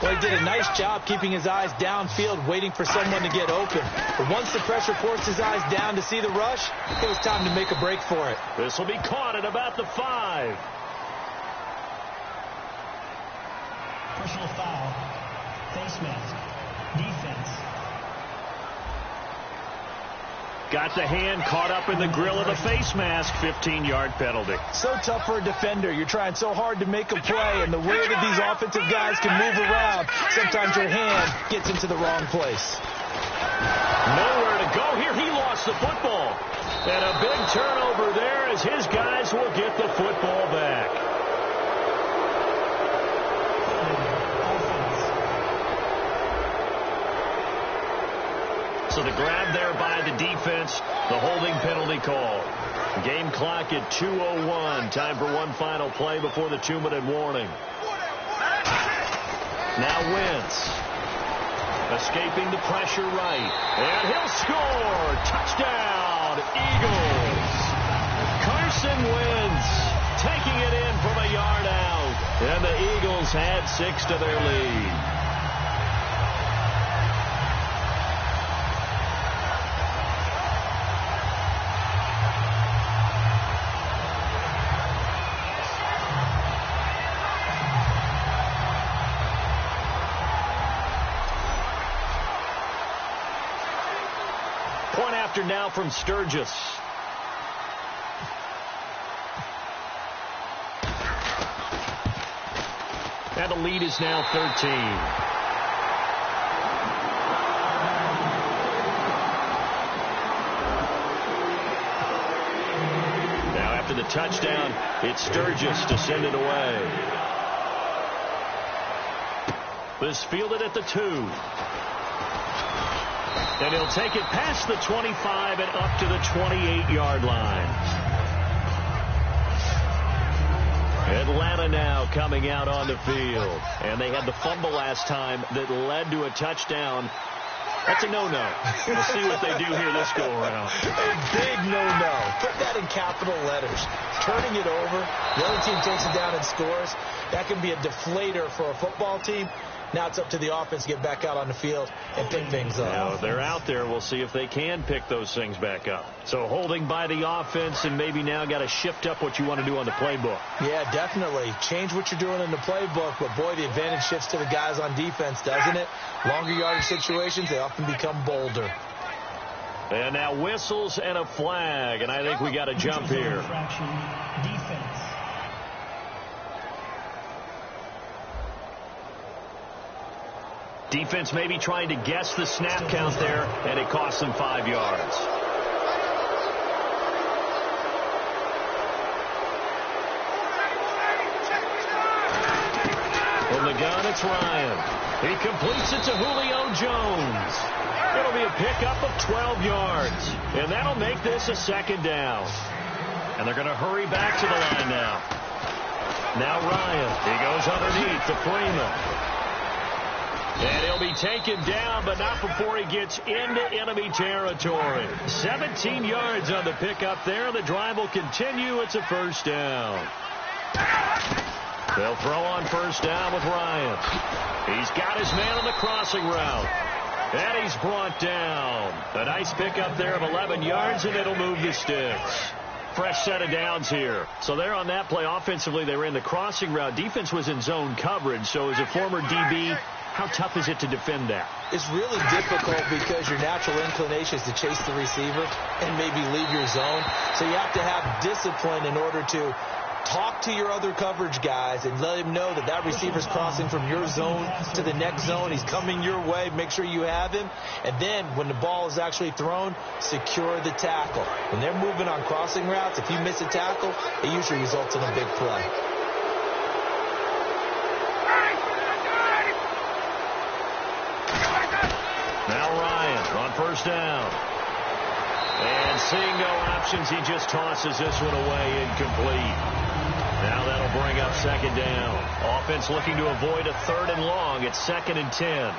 Well, he did a nice job keeping his eyes downfield, waiting for someone to get open. But once the pressure forced his eyes down to see the rush, it was time to make a break for it. This will be caught at about the 5. Personal foul. Face mask. Defense. Got the hand caught up in the grill of the face mask. 15-yard penalty. So tough for a defender. You're trying so hard to make a play, and the way that these offensive guys can move around, sometimes your hand gets into the wrong place. Nowhere to go here. He lost the football. And a big turnover there as his guys will get the football back. So the grab there by the defense, the holding penalty call. Game clock at 2:01. Time for one final play before the 2-minute warning. Now Wentz. Escaping the pressure right. And he'll score. Touchdown, Eagles. Carson Wentz taking it in from a yard out. And the Eagles had 6 to their lead. Point after now from Sturgis. And the lead is now 13. Now after the touchdown, it's Sturgis to send it away. This fielded at the 2. And he'll take it past the 25 and up to the 28-yard line. Atlanta now coming out on the field. And they had the fumble last time that led to a touchdown. That's a no-no. We'll see what they do here this go-around. A big no-no. Put that in capital letters. Turning it over, the other team takes it down and scores. That can be a deflator for a football team. Now it's up to the offense to get back out on the field and pick things up. Now, if they're out there, we'll see if they can pick those things back up. So holding by the offense, and maybe now got to shift up what you want to do on the playbook. Yeah, definitely. Change what you're doing in the playbook, but boy, the advantage shifts to the guys on defense, doesn't it? Longer yardage situations, they often become bolder. And now whistles and a flag, and I think we got to jump here. Defense. Defense maybe trying to guess the snap count there, and it costs them 5 yards. From the gun, it's Ryan. He completes it to Julio Jones. It'll be a pickup of 12 yards, and that'll make this a second down. And they're going to hurry back to the line now. Now Ryan. He goes underneath to Freeman. And he'll be taken down, but not before he gets into enemy territory. 17 yards on the pickup there. The drive will continue. It's a first down. They'll throw on first down with Ryan. He's got his man on the crossing route. And he's brought down. A nice pickup there of 11 yards, and it'll move the sticks. Fresh set of downs here. So they're on that play. Offensively, they ran the crossing route. Defense was in zone coverage. So as a former DB, how tough is it to defend that? It's really difficult because your natural inclination is to chase the receiver and maybe leave your zone. So you have to have discipline in order to talk to your other coverage guys and let him know that that receiver's crossing from your zone to the next zone. He's coming your way. Make sure you have him. And then when the ball is actually thrown, secure the tackle. When they're moving on crossing routes, if you miss a tackle, it usually results in a big play. Now Ryan on first down. And seeing no options, he just tosses this one away, incomplete. Now that'll bring up second down. Offense looking to avoid a third and long. It's 2nd and 10.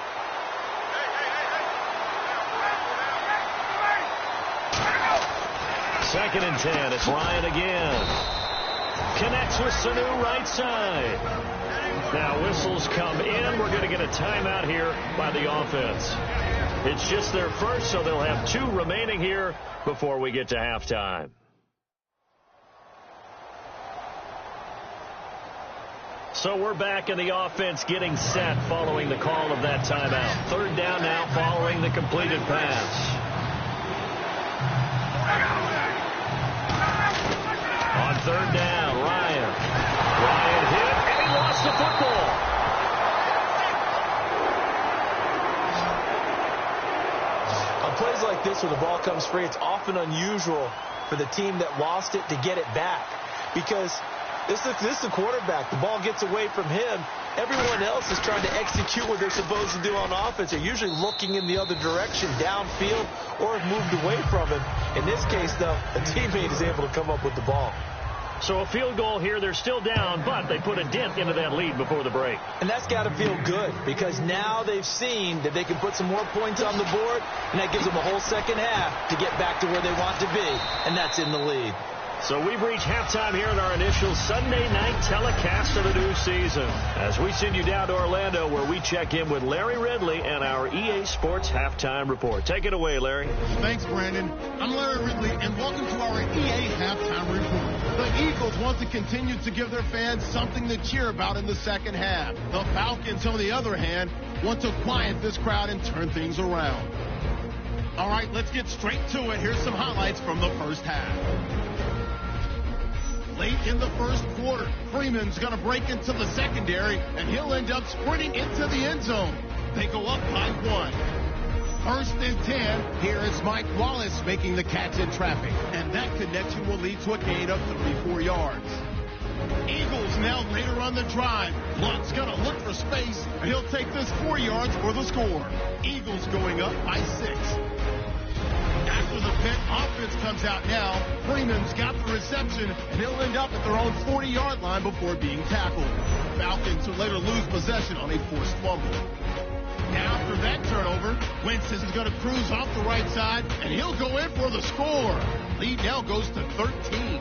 Second and 10. It's Ryan again. Connects with Sanu right side. Now whistles come in. We're going to get a timeout here by the offense. It's just their first, so they'll have 2 remaining here before we get to halftime. So we're back in the offense getting set following the call of that timeout. Third down now following the completed pass. On third down, Ryan. Ryan hit, and he lost the football. On plays like this where the ball comes free, it's often unusual for the team that lost it to get it back because this is the quarterback. The ball gets away from him, Everyone else is trying to execute what they're supposed to do on offense. They're usually looking in the other direction, downfield, or have moved away from him. In this case, though, a teammate is able to come up with the ball. So a field goal here. They're still down, but they put a dent into that lead before the break. And that's got to feel good because now they've seen that they can put some more points on the board, and that gives them a whole second half to get back to where they want to be, and that's in the lead. So we've reached halftime here in our initial Sunday night telecast of the new season. As we send you down to Orlando, where we check in with Larry Ridley and our EA Sports Halftime Report. Take it away, Larry. Thanks, Brandon. I'm Larry Ridley, and welcome to our EA Halftime Report. The Eagles want to continue to give their fans something to cheer about in the second half. The Falcons, on the other hand, want to quiet this crowd and turn things around. All right, let's get straight to it. Here's some highlights from the first half. Late in the first quarter, Freeman's going to break into the secondary, and he'll end up sprinting into the end zone. They go up by 1. 1st and 10. Here is Mike Wallace making the catch in traffic, and that connection will lead to a gain of 34 yards. Eagles now later on the drive. Lunt's going to look for space, and he'll take this 4 yards for the score. Eagles going up by 6. After the Pitt offense comes out now, Freeman's got the reception, and he'll end up at their own 40-yard line before being tackled. Falcons will later lose possession on a forced fumble. Now after that turnover, Wentz is going to cruise off the right side, and he'll go in for the score. Lead now goes to 13.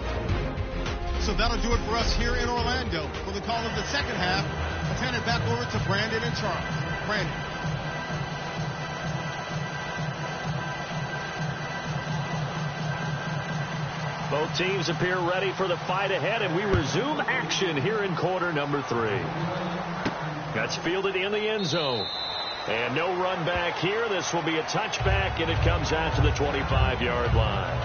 So that'll do it for us here in Orlando. For the call of the second half, let's hand it back over to Brandon and Charles. Brandon. Both teams appear ready for the fight ahead, and we resume action here in quarter number 3. That's fielded in the end zone. And no run back here. This will be a touchback, and it comes out to the 25-yard line.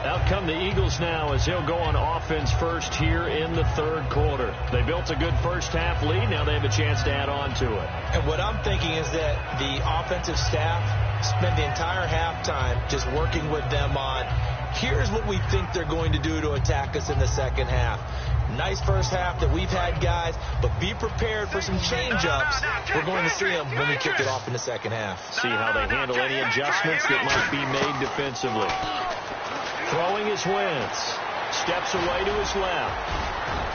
Out come the Eagles now as he'll go on offense first here in the third quarter. They built a good first half lead. Now they have a chance to add on to it. And what I'm thinking is that the offensive staff spent the entire halftime just working with them on here's what we think they're going to do to attack us in the second half. Nice first half that we've had, guys, but be prepared for some change-ups. We're going to see them when we kick it off in the second half. See how they handle any adjustments that might be made defensively. Throwing is Wentz. Steps away to his left.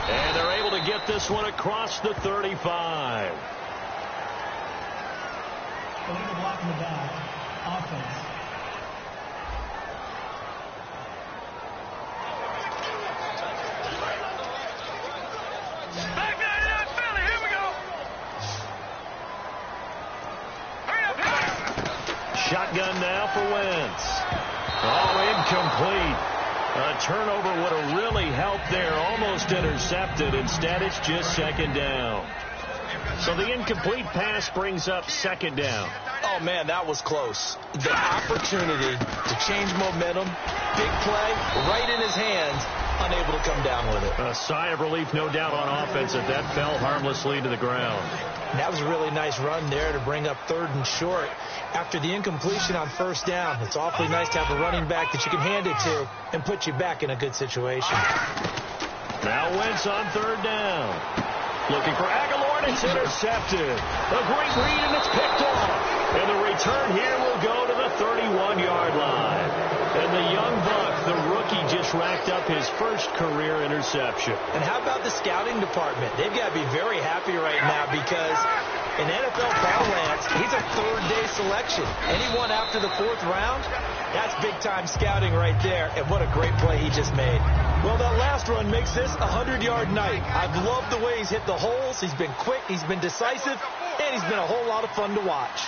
And they're able to get this one across the 35. Illegal block in the back. Offense. Back nine out, Philly. Here we go. Hurry up, hurry. Shotgun now for Wentz. Oh, incomplete. A turnover would have really helped there. Almost intercepted. Instead, it's just second down. So the incomplete pass brings up second down. Oh, man, that was close. The opportunity to change momentum, big play, right in his hands, unable to come down with it. A sigh of relief, no doubt, on offense as that fell harmlessly to the ground. And that was a really nice run there to bring up 3rd and short. After the incompletion on first down, it's awfully nice to have a running back that you can hand it to and put you back in a good situation. Now Wentz on 3rd down. Looking for Aguilar, and it's intercepted. A great read, and it's picked off. And the return here will go to the 31-yard line. And the young buck, the rookie, just racked up his first career interception. And how about the scouting department? They've got to be very happy right now because in NFL parlance, he's a 3rd-day selection. Anyone after the 4th round, that's big-time scouting right there. And what a great play he just made. Well, that last run makes this a 100-yard night. I've loved the way he's hit the holes. He's been quick, he's been decisive, and he's been a whole lot of fun to watch.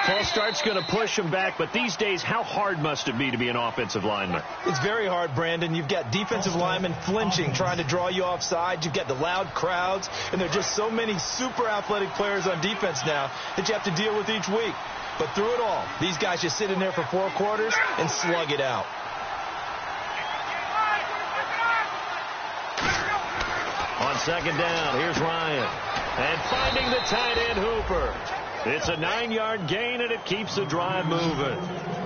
False start's going to push him back, but these days, how hard must it be to be an offensive lineman? It's very hard, Brandon. You've got defensive linemen flinching, trying to draw you offside. You've got the loud crowds, and there are just so many super athletic players on defense now that you have to deal with each week. But through it all, these guys just sit in there for 4 quarters and slug it out. On second down, here's Ryan. And finding the tight end, Hooper. It's a 9-yard gain, and it keeps the drive moving.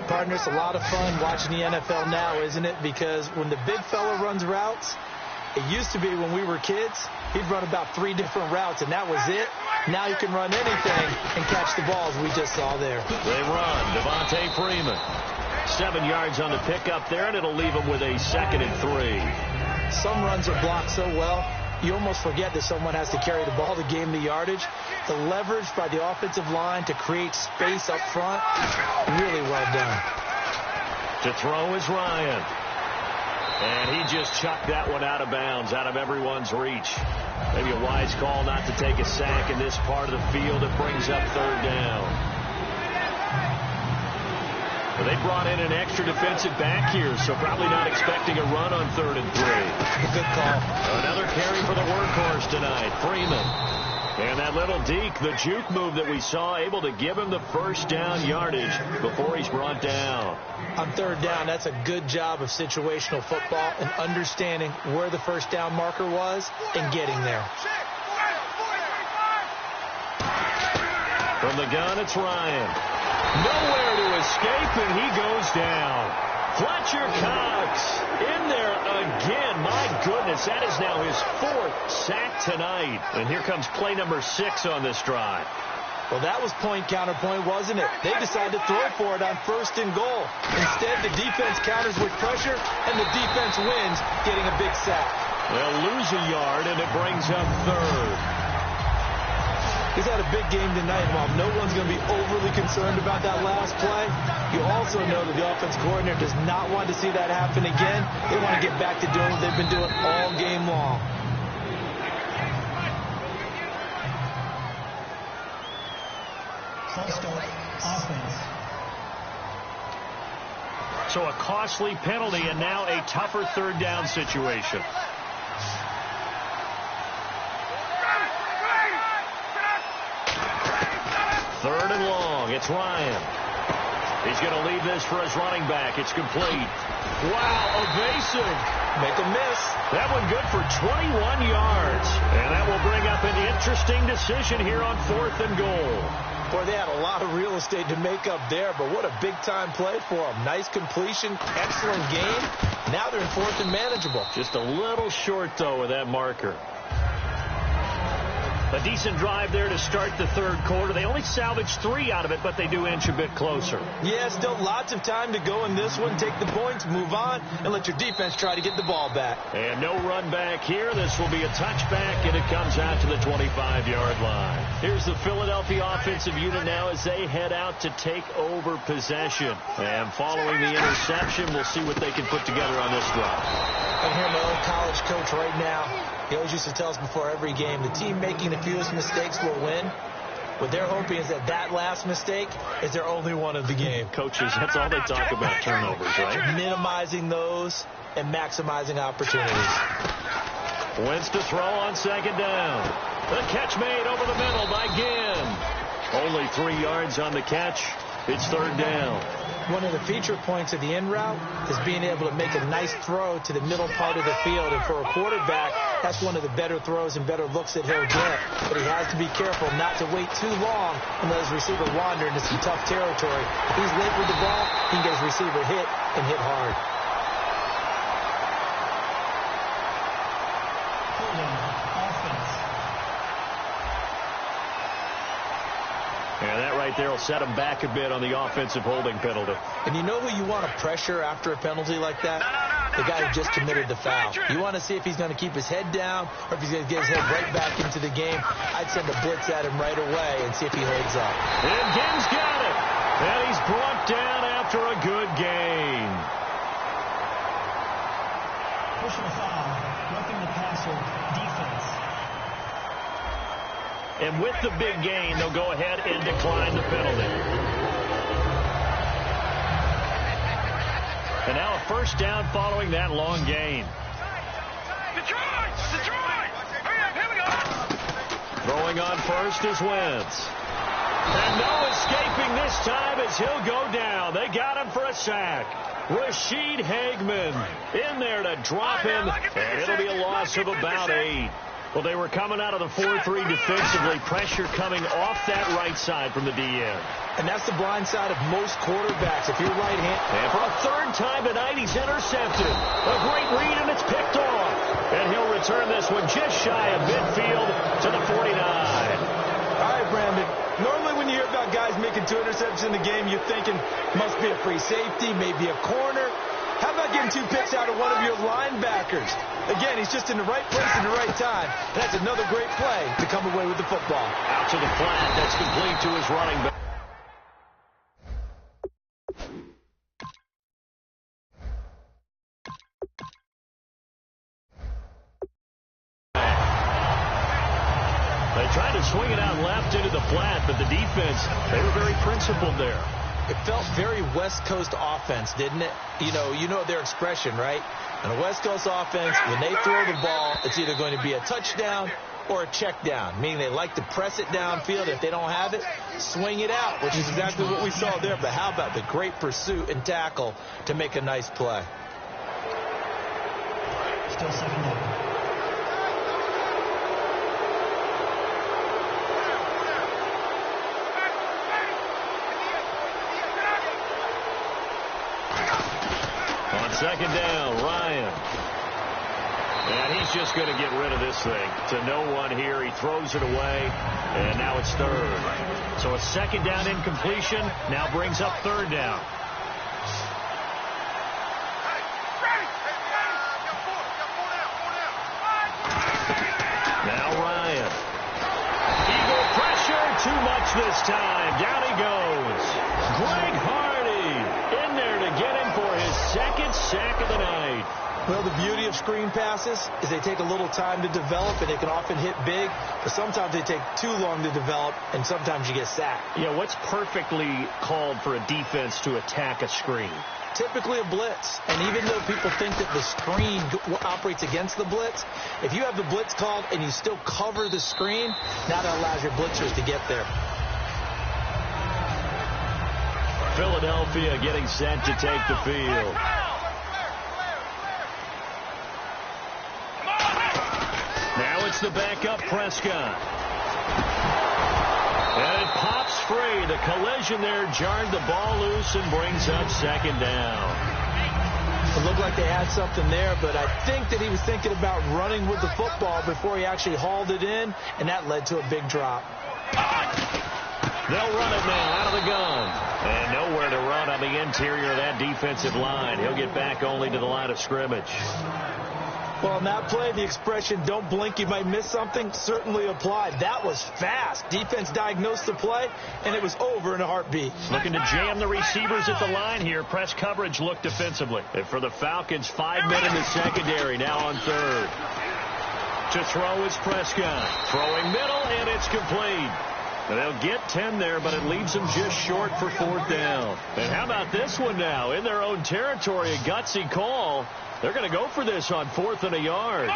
Partner, it's a lot of fun watching the NFL now, isn't it? Because when the big fella runs routes, It used to be when we were kids, he'd run about 3 different routes, and that was it. Now he can run anything and catch the balls we just saw there. They run. Devontae Freeman. 7 yards on the pickup there, and it'll leave him with a 2nd and 3. Some runs are blocked so well, you almost forget that someone has to carry the ball to gain the yardage. The leverage by the offensive line to create space up front, really well done. To throw is Ryan. And he just chucked that one out of bounds, out of everyone's reach. Maybe a wise call not to take a sack in this part of the field. It brings up 3rd down. Well, they brought in an extra defensive back here, so probably not expecting a run on 3rd and 3. Good call. Another carry for the workhorse tonight, Freeman. And that little deke, the juke move that we saw, able to give him the 1st down yardage before he's brought down. On 3rd down, that's a good job of situational football and understanding where the 1st down marker was and getting there. From the gun, it's Ryan. Nowhere to escape, and he goes down. Fletcher Cox in there again. My goodness, that is now his 4th sack tonight. And here comes play number 6 on this drive. Well, that was point counterpoint, wasn't it? They decided to throw for it on 1st and goal. Instead, the defense counters with pressure, and the defense wins, getting a big sack. They'll lose a yard, and it brings up 3rd. He's had a big game tonight, While no one's going to be overly concerned about that last play, you also know that the offense coordinator does not want to see that happen again. They want to get back to doing what they've been doing all game long. Offense. So a costly penalty and now a tougher 3rd down situation. Third and long. It's Ryan. He's going to leave this for his running back. It's complete. Wow, evasive. Make a miss. That one good for 21 yards. And that will bring up an interesting decision here on 4th and goal. Boy, they had a lot of real estate to make up there, but what a big-time play for them. Nice completion, excellent game. Now they're in 4th and manageable. Just a little short, though, with that marker. A decent drive there to start the 3rd quarter. They only salvaged 3 out of it, but they do inch a bit closer. Yeah, still lots of time to go in this one. Take the points, move on, and let your defense try to get the ball back. And no run back here. This will be a touchback, and it comes out to the 25-yard line. Here's the Philadelphia offensive unit now as they head out to take over possession. And following the interception, we'll see what they can put together on this drive. I hear my old college coach right now. He always used to tell us before every game, the team making the fewest mistakes will win. What they're hoping is that last mistake is their only one of the game. Coaches, that's all they talk about, turnovers, right? Minimizing those and maximizing opportunities. Wentz to throw on 2nd down. The catch made over the middle by Ginn. Only 3 yards on the catch. It's 3rd down. One of the feature points of the in route is being able to make a nice throw to the middle part of the field. And for a quarterback, that's one of the better throws and better looks that he'll get. But he has to be careful not to wait too long and let his receiver wander into some tough territory. If he's late with the ball, he can get his receiver hit and hit hard. And that right there will set him back a bit on the offensive holding penalty. And you know who you want to pressure after a penalty like that? The guy who just committed the foul. You want to see if he's going to keep his head down or if he's going to get his head right back into the game. I'd send a blitz at him right away and see if he holds up. And Ginn's got it. And he's brought down after a good gain. Personal foul, roughing the passer, defense. And with the big gain, they'll go ahead and decline the penalty. And now a 1st down following that long gain. Detroit! Hurry up, here we go! Throwing on 1st is Wentz. And no escaping this time as he'll go down. They got him for a sack. Rashid Hagman in there to drop him, and it'll be a loss of about 8. Well, they were coming out of the 4-3 defensively. Pressure coming off that right side from the DN. And that's the blind side of most quarterbacks. If you're right-handed. And for a 3rd time tonight, he's intercepted. A great read, and it's picked off. And he'll return this one just shy of midfield to the 49. All right, Brandon. Normally when you hear about guys making 2 interceptions in the game, you're thinking must be a free safety, maybe a corner. How about getting 2 picks out of one of your linebackers? Again, he's just in the right place at the right time. And that's another great play to come away with the football. Out to the flat. That's complete to his running back. They tried to swing it out left into the flat, but the defense, they were very principled there. It felt very West Coast offense, didn't it? You know their expression, right? On a West Coast offense, when they throw the ball, it's either going to be a touchdown or a check down, meaning they like to press it downfield. If they don't have it, swing it out, which is exactly what we saw there. But how about the great pursuit and tackle to make a nice play? Still second down. Second down, Ryan. And he's just going to get rid of this thing. To no one here. He throws it away. And now it's third. So a second down incompletion now brings up third down. Now Ryan. Eagle pressure. Too much this time. Down he goes. Greg Hardy in there to get him for his second sack of the night. Well, the beauty of screen passes is they take a little time to develop, and they can often hit big, but sometimes they take too long to develop, and sometimes you get sacked. Yeah, what's perfectly called for a defense to attack a screen? Typically a blitz, and even though people think that the screen operates against the blitz, if you have the blitz called and you still cover the screen, now that allows your blitzers to get there. Philadelphia getting set to take the field. Now it's the backup Prescott. And it pops free. The collision there jarred the ball loose and brings up second down. It looked like they had something there, but I think that he was thinking about running with the football before he actually hauled it in, and that led to a big drop. They'll run it now out of the gun. And nowhere to run on the interior of that defensive line. He'll get back only to the line of scrimmage. Well, on that play, the expression, don't blink, you might miss something, certainly applied. That was fast. Defense diagnosed the play, and it was over in a heartbeat. Looking to jam the receivers at the line here. Press coverage look defensively. And for the Falcons, 5 men in the secondary, now on third. To throw is Prescott. Throwing middle, and it's complete. They'll get 10 there, but it leaves them just short for fourth down. And how about this one now? In their own territory, a gutsy call. They're going to go for this on 4th and a yard.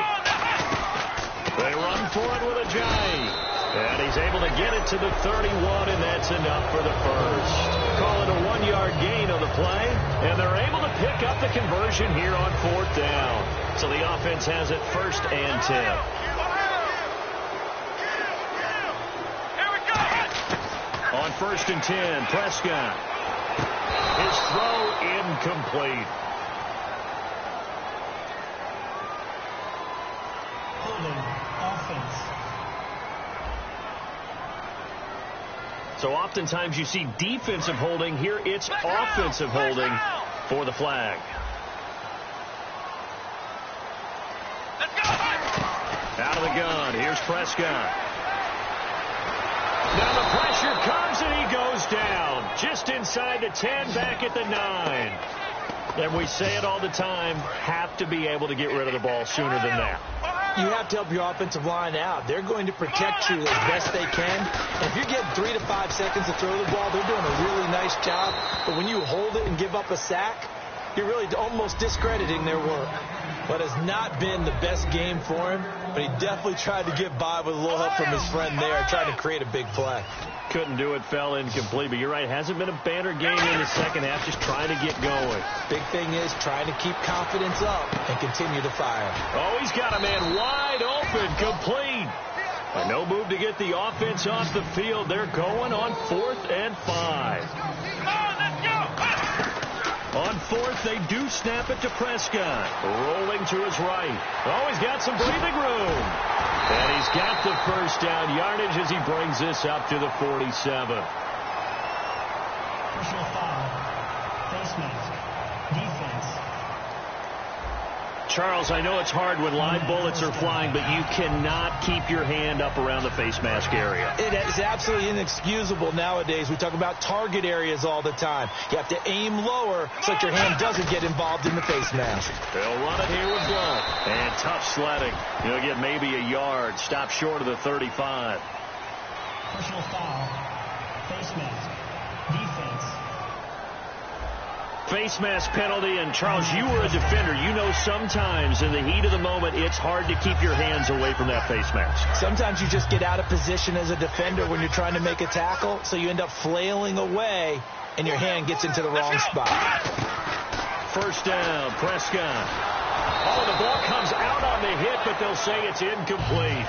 They run for it with a giant. And he's able to get it to the 31, and that's enough for the first. Call it a 1-yard gain on the play, and they're able to pick up the conversion here on 4th down. So the offense has it 1st and 10. On 1st and 10, Prescott. His throw incomplete. Holding offense. So oftentimes you see defensive holding. Here it's offensive holding for the flag. Out of the gun. Here's Prescott. Now the pressure comes and he goes down. Just inside the 10, back at the 9. And we say it all the time, have to be able to get rid of the ball sooner than that. You have to help your offensive line out. They're going to protect you as best they can. And if you're getting 3 to 5 seconds to throw the ball, they're doing a really nice job. But when you hold it and give up a sack, you're really almost discrediting their work. But it's not been the best game for him. But he definitely tried to get by with a little help from his friend there, trying to create a big play. Couldn't do it, fell incomplete. But you're right, hasn't been a banner game in the second half, just trying to get going. Big thing is trying to keep confidence up and continue to fire. Oh, he's got a man wide open, complete. And no move to get the offense off the field. They're going on 4th and 5. On fourth, they do snap it to Prescott. Rolling to his right. Oh, he's got some breathing room. And he's got the first down yardage as he brings this up to the 47. Personal foul. Face mask. Defense. Charles, I know it's hard when live bullets are flying, but you cannot keep your hand up around the face mask area. It is absolutely inexcusable nowadays. We talk about target areas all the time. You have to aim lower so that your hand doesn't get involved in the face mask. They'll run it here with Blunt. And tough sledding. You'll get maybe a yard. Stop short of the 35. Personal foul. Face mask. Defense. Face mask penalty, and Charles, you were a defender. You know sometimes in the heat of the moment, it's hard to keep your hands away from that face mask. Sometimes you just get out of position as a defender when you're trying to make a tackle, so you end up flailing away, and your hand gets into the wrong spot. First down, Prescott. Oh, the ball comes out on the hit, but they'll say it's incomplete.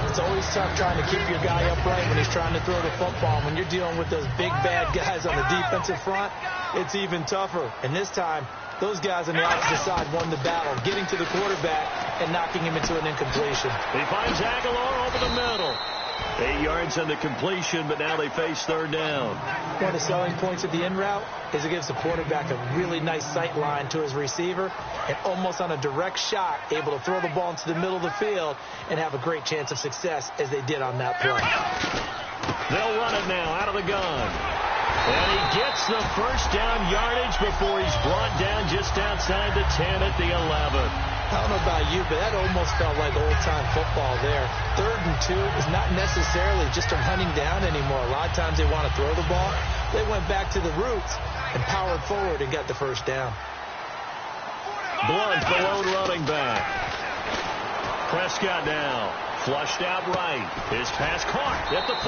It's always tough trying to keep your guy upright when he's trying to throw the football. When you're dealing with those big, bad guys on the defensive front, it's even tougher. And this time, those guys on the opposite side won the battle, getting to the quarterback and knocking him into an incompletion. He finds Aguilar over the middle. 8 yards on the completion, but now they face third down. One of the selling points of the in route is it gives the quarterback a really nice sight line to his receiver and almost on a direct shot able to throw the ball into the middle of the field and have a great chance of success as they did on that play. They'll run it now out of the gun. And he gets the first down yardage before he's brought down just outside the 10 at the 11. I don't know about you, but that almost felt like old-time football there. 3rd and 2 is not necessarily just a running down anymore. A lot of times they want to throw the ball. They went back to the roots and powered forward and got the first down. Blunt, the lone running back. Prescott now, flushed out right. His pass caught at the 4.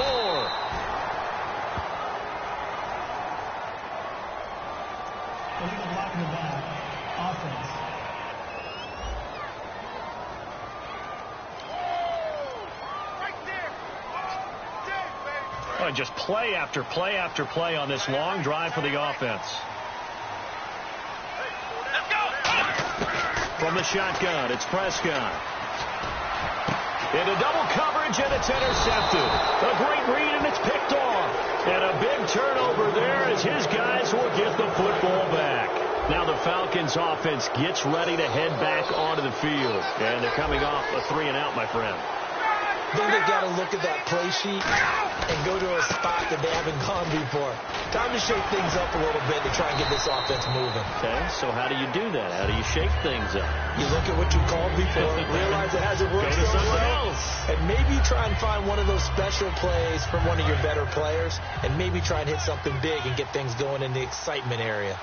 Illegal block in the back. Offense. Oh, just play after play after play on this long drive for the offense. From the shotgun, it's Prescott. Into double coverage, and it's intercepted. A great read, and it's picked off. And a big turnover there as his guys will get the football back. Now the Falcons offense gets ready to head back onto the field. And they're coming off a 3-and-out, my friend. I think they've got to look at that play sheet and go to a spot that they haven't gone before. Time to shake things up a little bit to try and get this offense moving. Okay, so how do you do that? How do you shake things up? You look at what you called before, realize it hasn't worked Go to so something well, else. and maybe try and find one of those special plays from one of your better players, and maybe try and hit something big and get things going in the excitement area.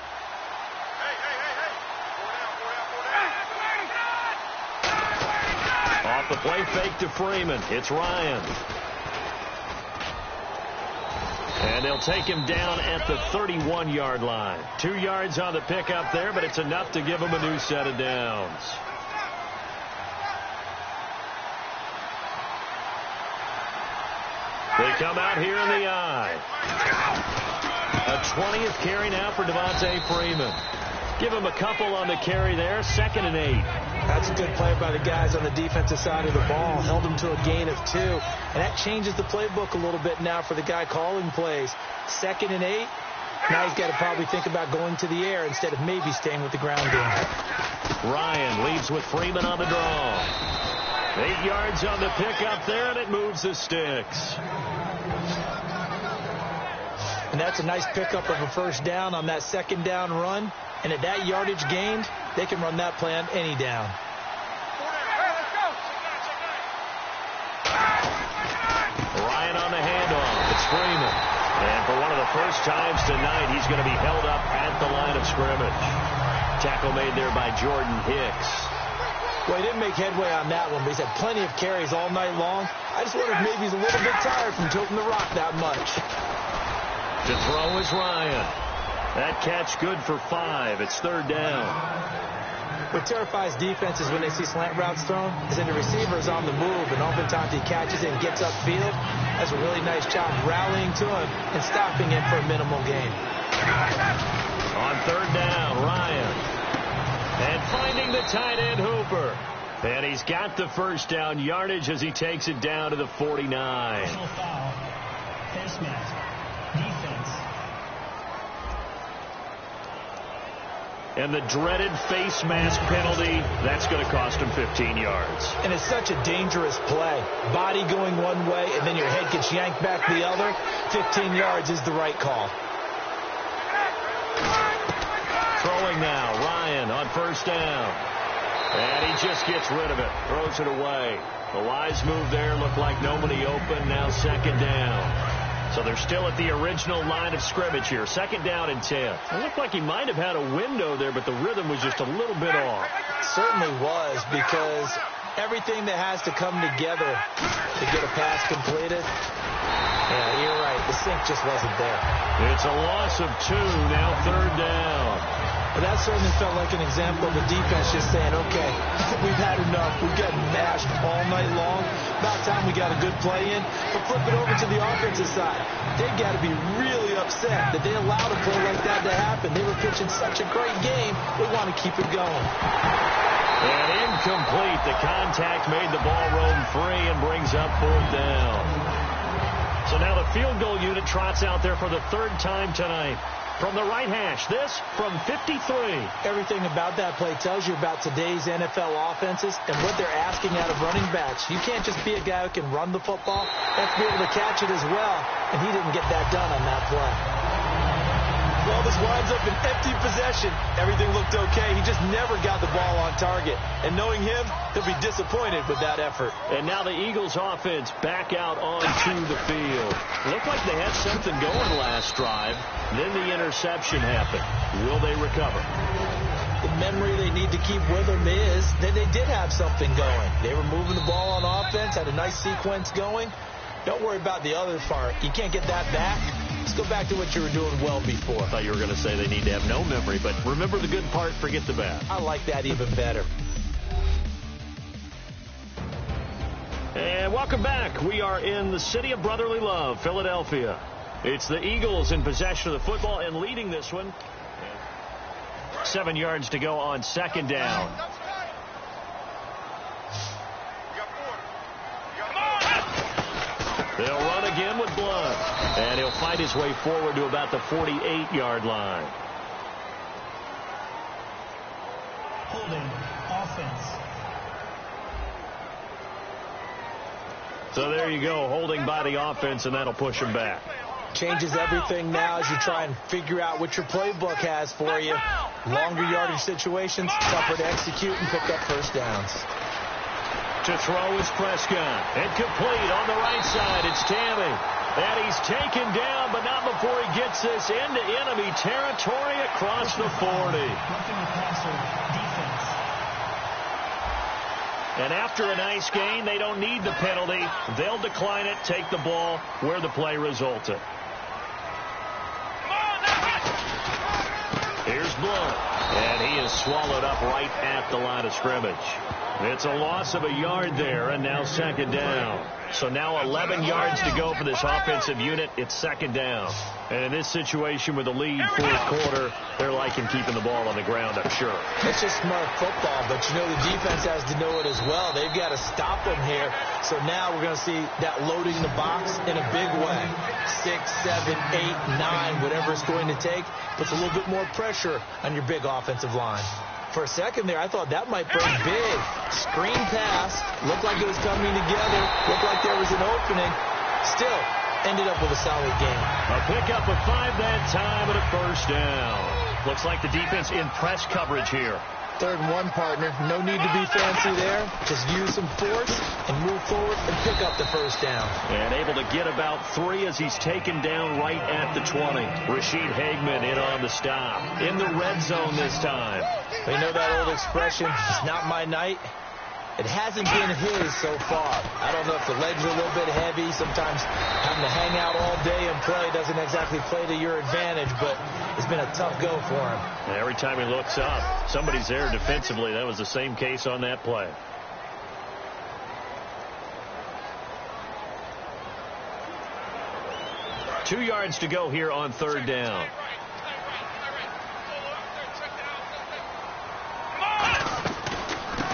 Off the play fake to Freeman. It's Ryan. And they'll take him down at the 31-yard line. 2 yards on the pickup there, but it's enough to give him a new set of downs. They come out here in the eye. A 20th carry now for Devontae Freeman. Give him a couple on the carry there. 2nd and 8. That's a good play by the guys on the defensive side of the ball. Held them to a gain of 2. And that changes the playbook a little bit now for the guy calling plays. 2nd and 8. Now he's got to probably think about going to the air instead of maybe staying with the ground game. Ryan leaves with Freeman on the draw. 8 yards on the pickup there, and it moves the sticks. And that's a nice pickup of a first down on that 2nd down run. And at that yardage gained, they can run that play on any down. Ryan on the handoff. It's Freeman. And for one of the first times tonight, he's going to be held up at the line of scrimmage. Tackle made there by Jordan Hicks. Well, he didn't make headway on that one, but he's had plenty of carries all night long. I just wonder if maybe he's a little bit tired from tilting the rock that much. To throw is Ryan. That catch good for 5. It's 3rd down. What terrifies defenses when they see slant routes thrown is that the receiver is on the move, and oftentimes he catches it and gets upfield. That's a really nice job rallying to him and stopping him for a minimal gain. On third down, Ryan. And finding the tight end, Hooper. And he's got the first down yardage as he takes it down to the 49. Personal foul. Face mask. Defense. And the dreaded face mask penalty, that's going to cost him 15 yards. And it's such a dangerous play. Body going one way, and then your head gets yanked back the other. 15 yards is the right call. Throwing now, Ryan on first down. And he just gets rid of it, throws it away. The wise move there, looked like nobody open, now second down. So they're still at the original line of scrimmage here, second down and 10. It looked like he might have had a window there, but the rhythm was just a little bit off. Certainly was, because everything that has to come together to get a pass completed, yeah, you're right, the sink just wasn't there. It's a loss of 2, now third down. But that certainly felt like an example of the defense just saying, okay, we've had enough. We've got mashed all night long. About time we got a good play in. But flip it over to the offensive side. They've got to be really upset that they allowed a play like that to happen. They were pitching such a great game. They want to keep it going. And incomplete. The contact made the ball roam free and brings up fourth down. So now the field goal unit trots out there for the third time tonight. From the right hash, this from 53. Everything about that play tells you about today's NFL offenses and what they're asking out of running backs. You can't just be a guy who can run the football. You have to be able to catch it as well, and he didn't get that done on that play. Well, this winds up in empty possession. Everything looked okay. He just never got the ball on target. And knowing him, he'll be disappointed with that effort. And now the Eagles offense back out onto the field. Looked like they had something going last drive. Then the interception happened. Will they recover? The memory they need to keep with them is that they did have something going. They were moving the ball on offense, had a nice sequence going. Don't worry about the other part. You can't get that back. Let's go back to what you were doing well before. I thought you were going to say they need to have no memory, but remember the good part, forget the bad. I like that even better. And welcome back. We are in the city of brotherly love, Philadelphia. It's the Eagles in possession of the football and leading this one. 7 yards to go on second down. They'll run again with Blunt. And he'll fight his way forward to about the 48-yard line. Holding. Offense. So there you go, holding by the offense, and that'll push him back. Changes everything now as you try and figure out what your playbook has for you. Longer yardage situations, tougher to execute and pick up first downs. To throw is Prescott. And complete on the right side. It's Tammy. And he's taken down, but not before he gets this into enemy territory across the 40. Roughing the passer. Defense. And after a nice gain, they don't need the penalty. They'll decline it, take the ball where the play resulted. Here's Blunt. And he is swallowed up right at the line of scrimmage. It's a loss of a yard there, and now second down. So now 11 yards to go for this offensive unit. It's second down. And in this situation with a lead fourth quarter, they're liking keeping the ball on the ground, I'm sure. It's just smart football, but you know the defense has to know it as well. They've got to stop them here. So now we're going to see that loading the box in a big way. 6, 7, 8, 9, whatever it's going to take, puts a little bit more pressure on your big offensive line. For a second there, I thought that might break big. Screen pass. Looked like it was coming together. Looked like there was an opening. Still, ended up with a solid game. A pickup of 5 that time and a first down. Looks like the defense in press coverage here. 3rd and 1, partner. No need to be fancy there. Just use some force and move forward and pick up the first down. And able to get about 3 as he's taken down right at the 20. Rashid Hageman in on the stop. In the red zone this time. They know that old expression, it's not my night. It hasn't been his so far. I don't know if the legs are a little bit heavy. Sometimes having to hang out all day and play doesn't exactly play to your advantage, but it's been a tough go for him. And every time he looks up, somebody's there defensively. That was the same case on that play. Two yards to go here on third down.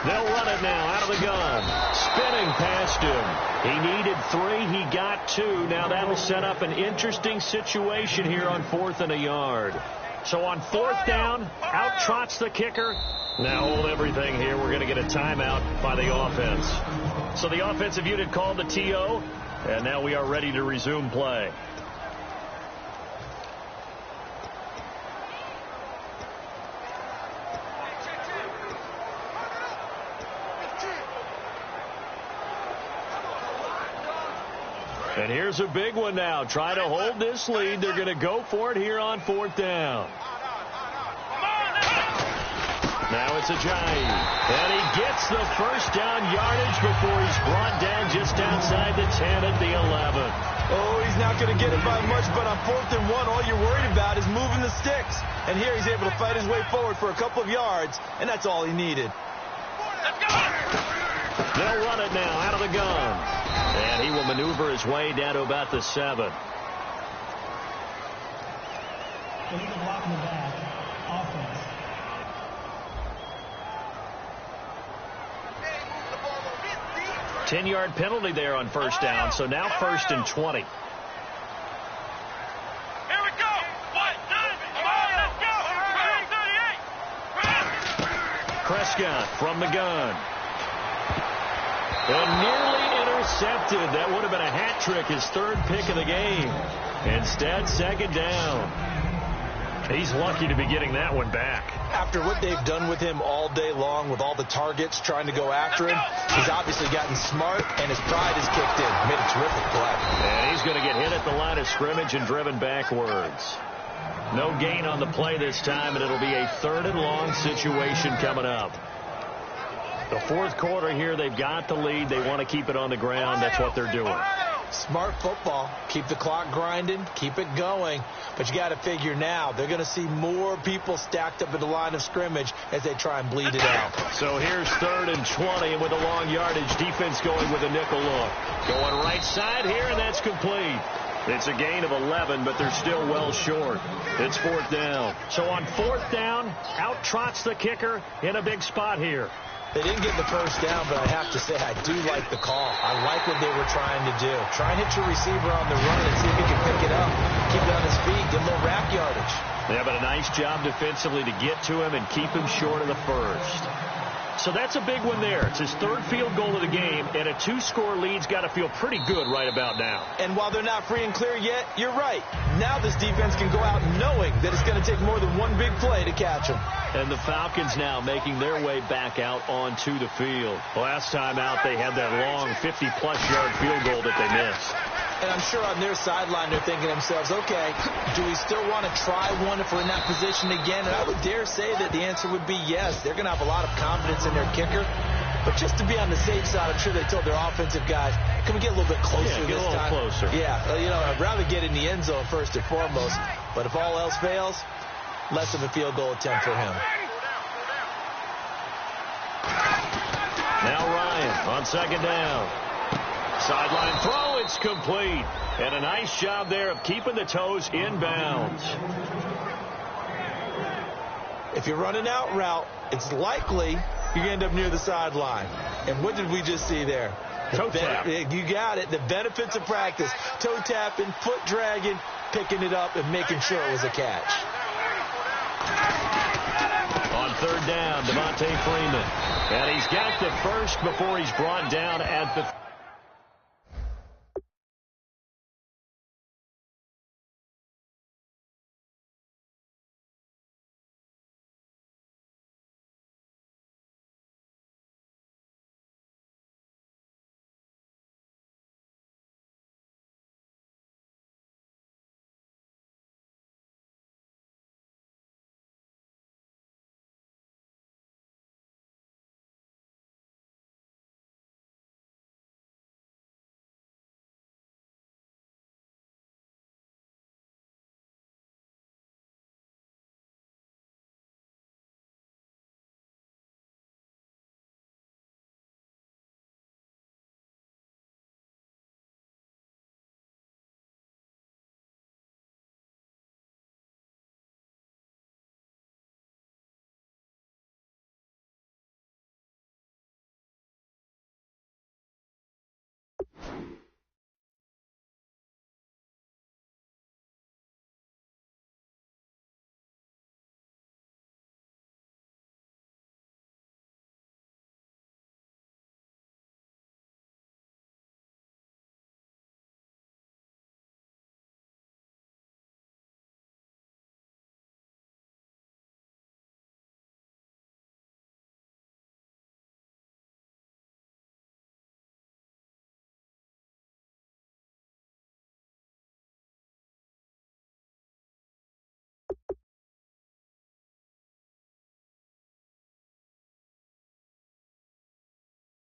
They'll run it now out of the gun. Spinning past him. He needed 3. He got 2. Now that'll set up an interesting situation here on 4th and a yard. So on 4th down, out trots the kicker. Now hold everything here. We're going to get a timeout by the offense. So the offensive unit called the TO, and now we are ready to resume play. And here's a big one now. Try to hold this lead. They're going to go for it here on 4th down. Now it's Ajayi. And he gets the first down yardage before he's brought down just outside the 10 at the 11. Oh, he's not going to get it by much, but on 4th and 1, all you're worried about is moving the sticks. And here he's able to fight his way forward for a couple of yards, and that's all he needed. They'll run it now out of the gun. And he will maneuver his way down to about the 7. Illegal block in the back. Offense. Ten-yard penalty there on 1st down, so now 1st and 20. Here we go. What? Come on, let's go. 38. Prescott from the gun. And nearly intercepted. That would have been a hat trick, his 3rd pick of the game. Instead, 2nd down. He's lucky to be getting that one back. After what they've done with him all day long, with all the targets trying to go after him, he's obviously gotten smart, and his pride has kicked in. Made a terrific play. And he's going to get hit at the line of scrimmage and driven backwards. No gain on the play this time, and it'll be a 3rd and long situation coming up. The 4th quarter here, they've got the lead. They want to keep it on the ground. That's what they're doing. Smart football. Keep the clock grinding. Keep it going. But you got to figure now, they're going to see more people stacked up at the line of scrimmage as they try and bleed it out. So here's 3rd and 20, and with a long yardage, defense going with a nickel look. Going right side here, and that's complete. It's a gain of 11, but they're still well short. It's 4th down. So on 4th down, out trots the kicker in a big spot here. They didn't get the first down, but I have to say I do like the call. I like what they were trying to do. Try and hit your receiver on the run and see if he can pick it up. Keep it on his feet. Get a little rack yardage. Yeah, but a nice job defensively to get to him and keep him short of the first. So that's a big one there. It's his 3rd field goal of the game, and a 2-score lead's got to feel pretty good right about now. And while they're not free and clear yet, you're right. Now this defense can go out knowing that it's going to take more than one big play to catch them. And the Falcons now making their way back out onto the field. Last time out, they had that long 50-plus yard field goal that they missed. And I'm sure on their sideline they're thinking to themselves, okay, do we still want to try one if we're in that position again? And I would dare say that the answer would be yes. They're going to have a lot of confidence in their kicker. But just to be on the safe side, I'm sure they told their offensive guys, can we get a little bit closer this time? Get a little closer. Yeah, I'd rather get in the end zone first and foremost. But if all else fails, less of a field goal attempt for him. Now Ryan on 2nd down. Sideline throw, it's complete. And a nice job there of keeping the toes inbounds. If you're running out route, it's likely you're going to end up near the sideline. And what did we just see there? Toe tap. You got it. The benefits of practice. Toe tapping, foot dragging, picking it up, and making sure it was a catch. On 3rd down, Devontae Freeman. And he's got the first before he's brought down at the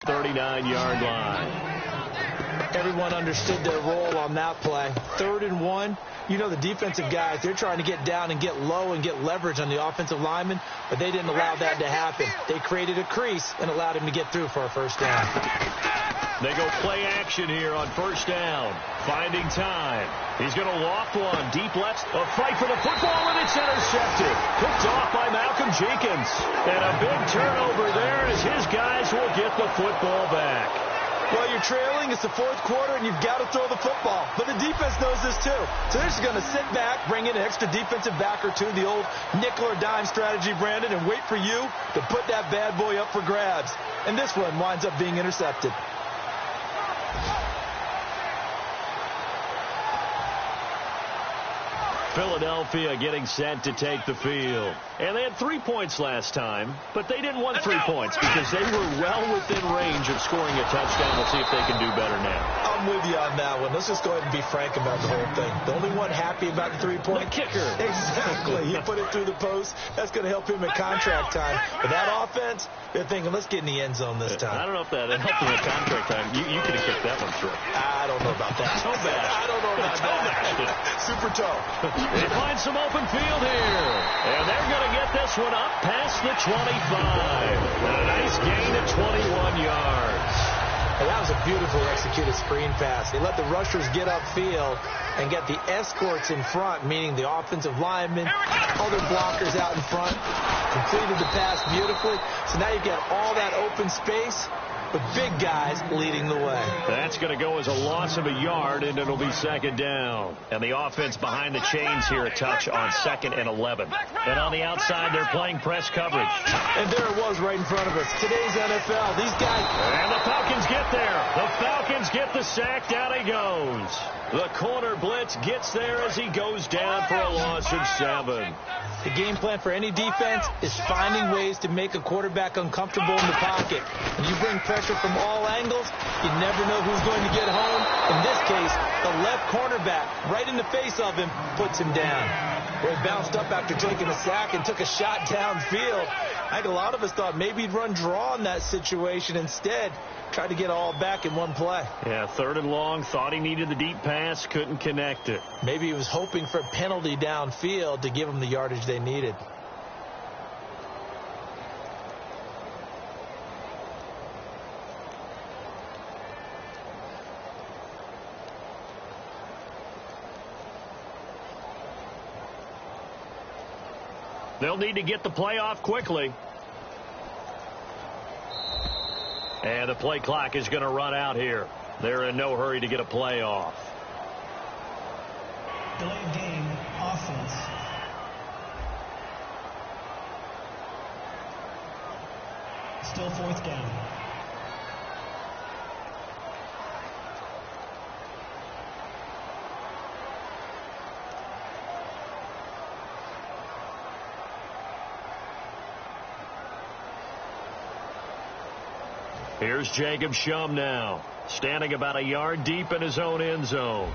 39-yard line. Everyone understood their role on that play. 3rd and 1. You know the defensive guys, they're trying to get down and get low and get leverage on the offensive lineman, but they didn't allow that to happen. They created a crease and allowed him to get through for a first down. They go play action here on first down. Finding time. He's going to loft one. Deep left. A fight for the football, and it's intercepted. Picked off by Malcolm Jenkins. And a big turnover there as his guys will get the football back. Well, you're trailing. It's the 4th quarter, and you've got to throw the football. But the defense knows this, too. So they're just going to sit back, bring in an extra defensive back or two, the old nickel or dime strategy, Brandon, and wait for you to put that bad boy up for grabs. And this one winds up being intercepted. Philadelphia getting set to take the field. And they had 3 points last time, but they didn't want 3 points because they were well within range of scoring a touchdown. We'll see if they can do better now. I'm with you on that one. Let's just go ahead and be frank about the whole thing. The only one happy about the 3-point kicker. Exactly. He put it through the post. That's going to help him in contract time. But that offense, they're thinking, let's get in the end zone this time. I don't know if that helped him in contract time. You could have kicked that one through. I don't know about that. Toe bash. I don't know about that. Super toe. They find some open field here. And they're going to get this one up past the 25. And a nice gain of 21 yards. And that was a beautifully executed screen pass. They let the rushers get upfield and get the escorts in front, meaning the offensive linemen, other blockers out in front, completed the pass beautifully. So now you get all that open space with big guys leading the way. That's going to go as a loss of a yard, and it'll be 2nd down. And the offense behind the chains here a touch on 2nd and 11. And on the outside, they're playing press coverage. And there it was right in front of us. Today's NFL, these guys... And the Falcons get there. The Falcons get the sack. Down he goes. The corner blitz gets there as he goes down for a loss of 7. The game plan for any defense is finding ways to make a quarterback uncomfortable in the pocket. When you bring pressure from all angles, you never know who's going to get home. In this case, the left cornerback, right in the face of him, puts him down. Where he bounced up after taking a sack and took a shot downfield. I think a lot of us thought maybe he'd run draw in that situation. Instead, tried to get all back in one play. Yeah, 3rd and long, thought he needed the deep pass, couldn't connect it. Maybe he was hoping for a penalty downfield to give him the yardage they needed. They'll need to get the play off quickly. And the play clock is going to run out here. They're in no hurry to get a play off. Delayed game, offense. Still 4th down. Here's Jacob Shum now, standing about a yard deep in his own end zone.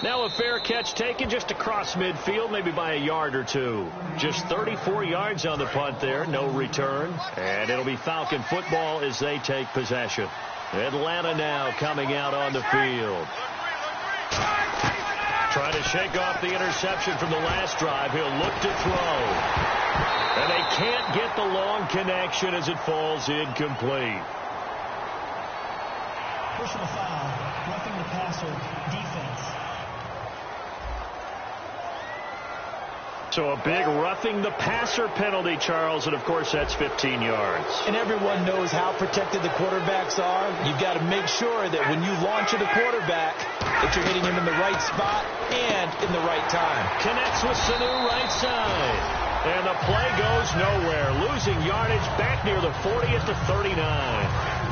Now a fair catch taken just across midfield, maybe by a yard or two. Just 34 yards on the punt there, no return. And it'll be Falcon football as they take possession. Atlanta now coming out on the field. Trying to shake off the interception from the last drive. He'll look to throw. And they can't get the long connection as it falls incomplete. Personal foul, roughing the passer, defense. So a big roughing the passer penalty, Charles, and of course that's 15 yards. And everyone knows how protected the quarterbacks are. You've got to make sure that when you launch at a quarterback, that you're hitting him in the right spot and in the right time. Connects with Sanu right side. And the play goes nowhere. Losing yardage back near the 40 at the 39.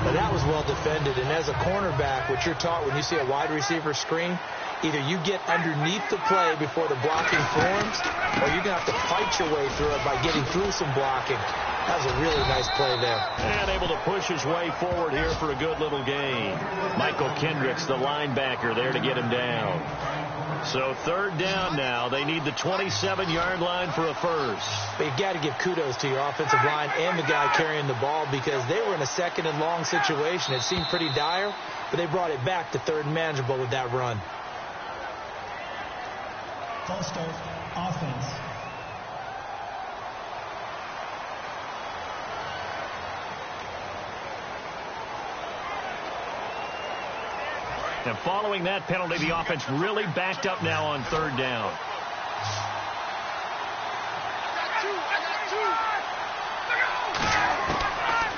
Well, that was well defended. And as a cornerback, what you're taught when you see a wide receiver screen, either you get underneath the play before the blocking forms, or you're going to have to fight your way through it by getting through some blocking. That was a really nice play there. And able to push his way forward here for a good little gain. Michael Kendricks, the linebacker, there to get him down. So third down now. They need the 27-yard line for a first. But you got to give kudos to your offensive line and the guy carrying the ball, because they were in a second and long situation. It seemed pretty dire, but they brought it back to third and manageable with that run. False start, offense. And following that penalty, the offense really backed up now on third down.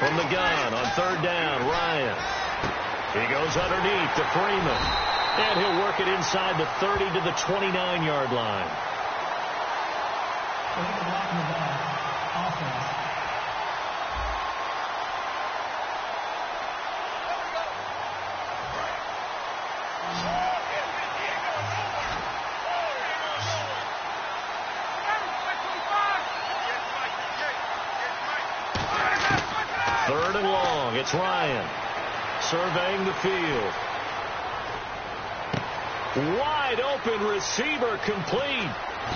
From the gun on third down, Ryan. He goes underneath to Freeman. And he'll work it inside the 30 to the 29-yard line. Offense. Third and long. It's Ryan surveying the field. Wide open receiver, complete.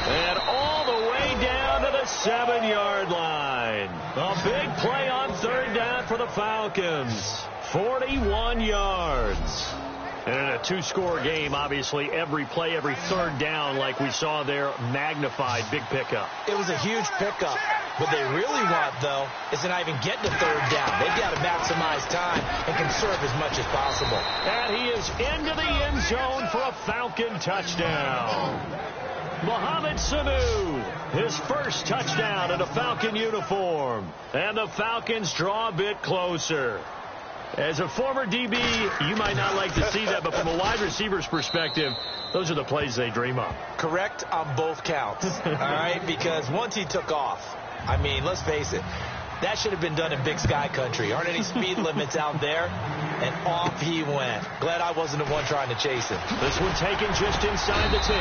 And all the way down to the 7-yard line. A big play on third down for the Falcons. 41 yards. And in a two-score game, obviously, every play, every third down, like we saw there, magnified. Big pickup. It was a huge pickup. What they really want, though, is to not even get to third down. They've got to maximize time and conserve as much as possible. And he is into the end zone for a Falcon touchdown. Mohamed Sanu, his first touchdown in a Falcon uniform. And the Falcons draw a bit closer. As a former DB, you might not like to see that, but from a wide receiver's perspective, those are the plays they dream of. Correct on both counts, all right? Because once he took off, I mean, let's face it, that should have been done in Big Sky country. Aren't any speed limits out there? And off he went. Glad I wasn't the one trying to chase him. This one taken just inside the 10.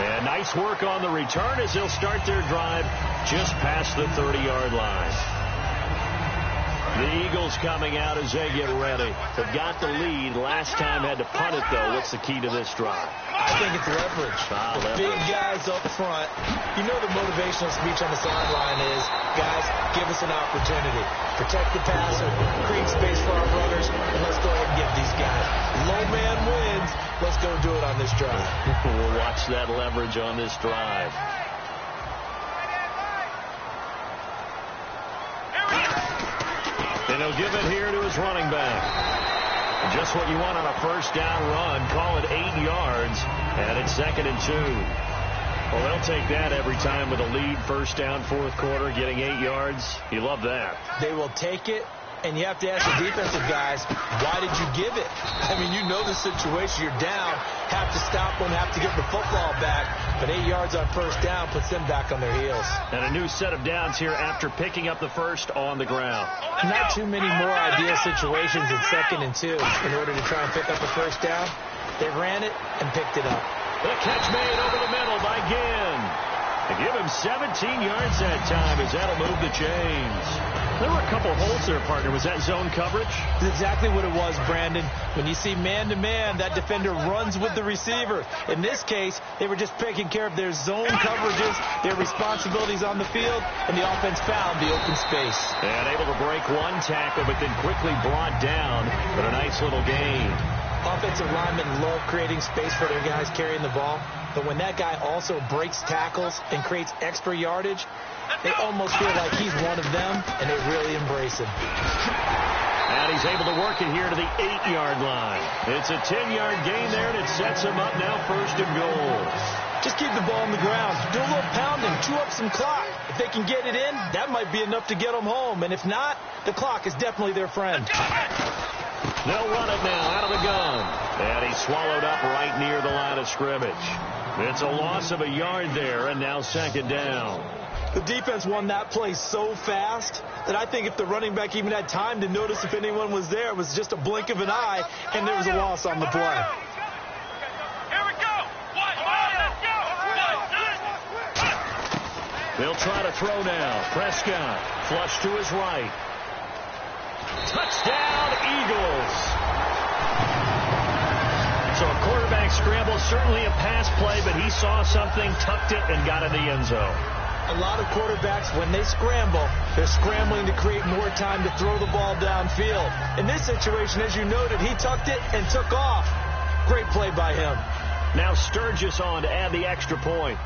And nice work on the return as they'll start their drive just past the 30-yard line. The Eagles coming out as they get ready. They've got the lead. Last time had to punt it, though. What's the key to this drive? I think it's leverage. The big guys up front. You know the motivational speech on the sideline is, guys, give us an opportunity. Protect the passer, create space for our runners, and let's go ahead and get these guys. Low man wins. Let's go do it on this drive. We'll watch that leverage on this drive. And he'll give it here to his running back. Just what you want on a first down run. Call it 8 yards. And it's 2nd and 2. Well, they'll take that every time with a lead. First down, fourth quarter, getting 8 yards. You love that. They will take it. And you have to ask the defensive guys, why did you give it? I mean, you know the situation. You're down. Have to stop them. Have to get the football back. But 8 yards on first down puts them back on their heels. And a new set of downs here after picking up the first on the ground. Not too many more ideal situations in 2nd and 2 in order to try and pick up a first down. They ran it and picked it up. The catch made over the middle by Ginn. To give him 17 yards that time as that'll move the chains. There were a couple holes there, partner. Was that zone coverage? That's exactly what it was, Brandon. When you see man-to-man, that defender runs with the receiver. In this case, they were just taking care of their zone coverages, their responsibilities on the field, and the offense found the open space. And able to break one tackle, but then quickly brought down. But a nice little gain. Offensive linemen love creating space for their guys carrying the ball. But when that guy also breaks tackles and creates extra yardage, they almost feel like he's one of them, and they really embrace him. And he's able to work it here to the 8-yard line. It's a 10-yard gain there, and it sets him up now 1st and goal. Just keep the ball on the ground. Do a little pounding. Chew up some clock. If they can get it in, that might be enough to get them home. And if not, the clock is definitely their friend. They'll run it now out of the gun. And he's swallowed up right near the line of scrimmage. It's a loss of a yard there, and now 2nd down. The defense won that play so fast that I think if the running back even had time to notice if anyone was there, it was just a blink of an eye, and there was a loss on the play. They'll try to throw now. Prescott, flush to his right. Touchdown, Eagles. So a quarterback scramble, certainly a pass play, but he saw something, tucked it, and got in the end zone. A lot of quarterbacks, when they scramble, they're scrambling to create more time to throw the ball downfield. In this situation, as you noted, he tucked it and took off. Great play by him. Now Sturgis on to add the extra point.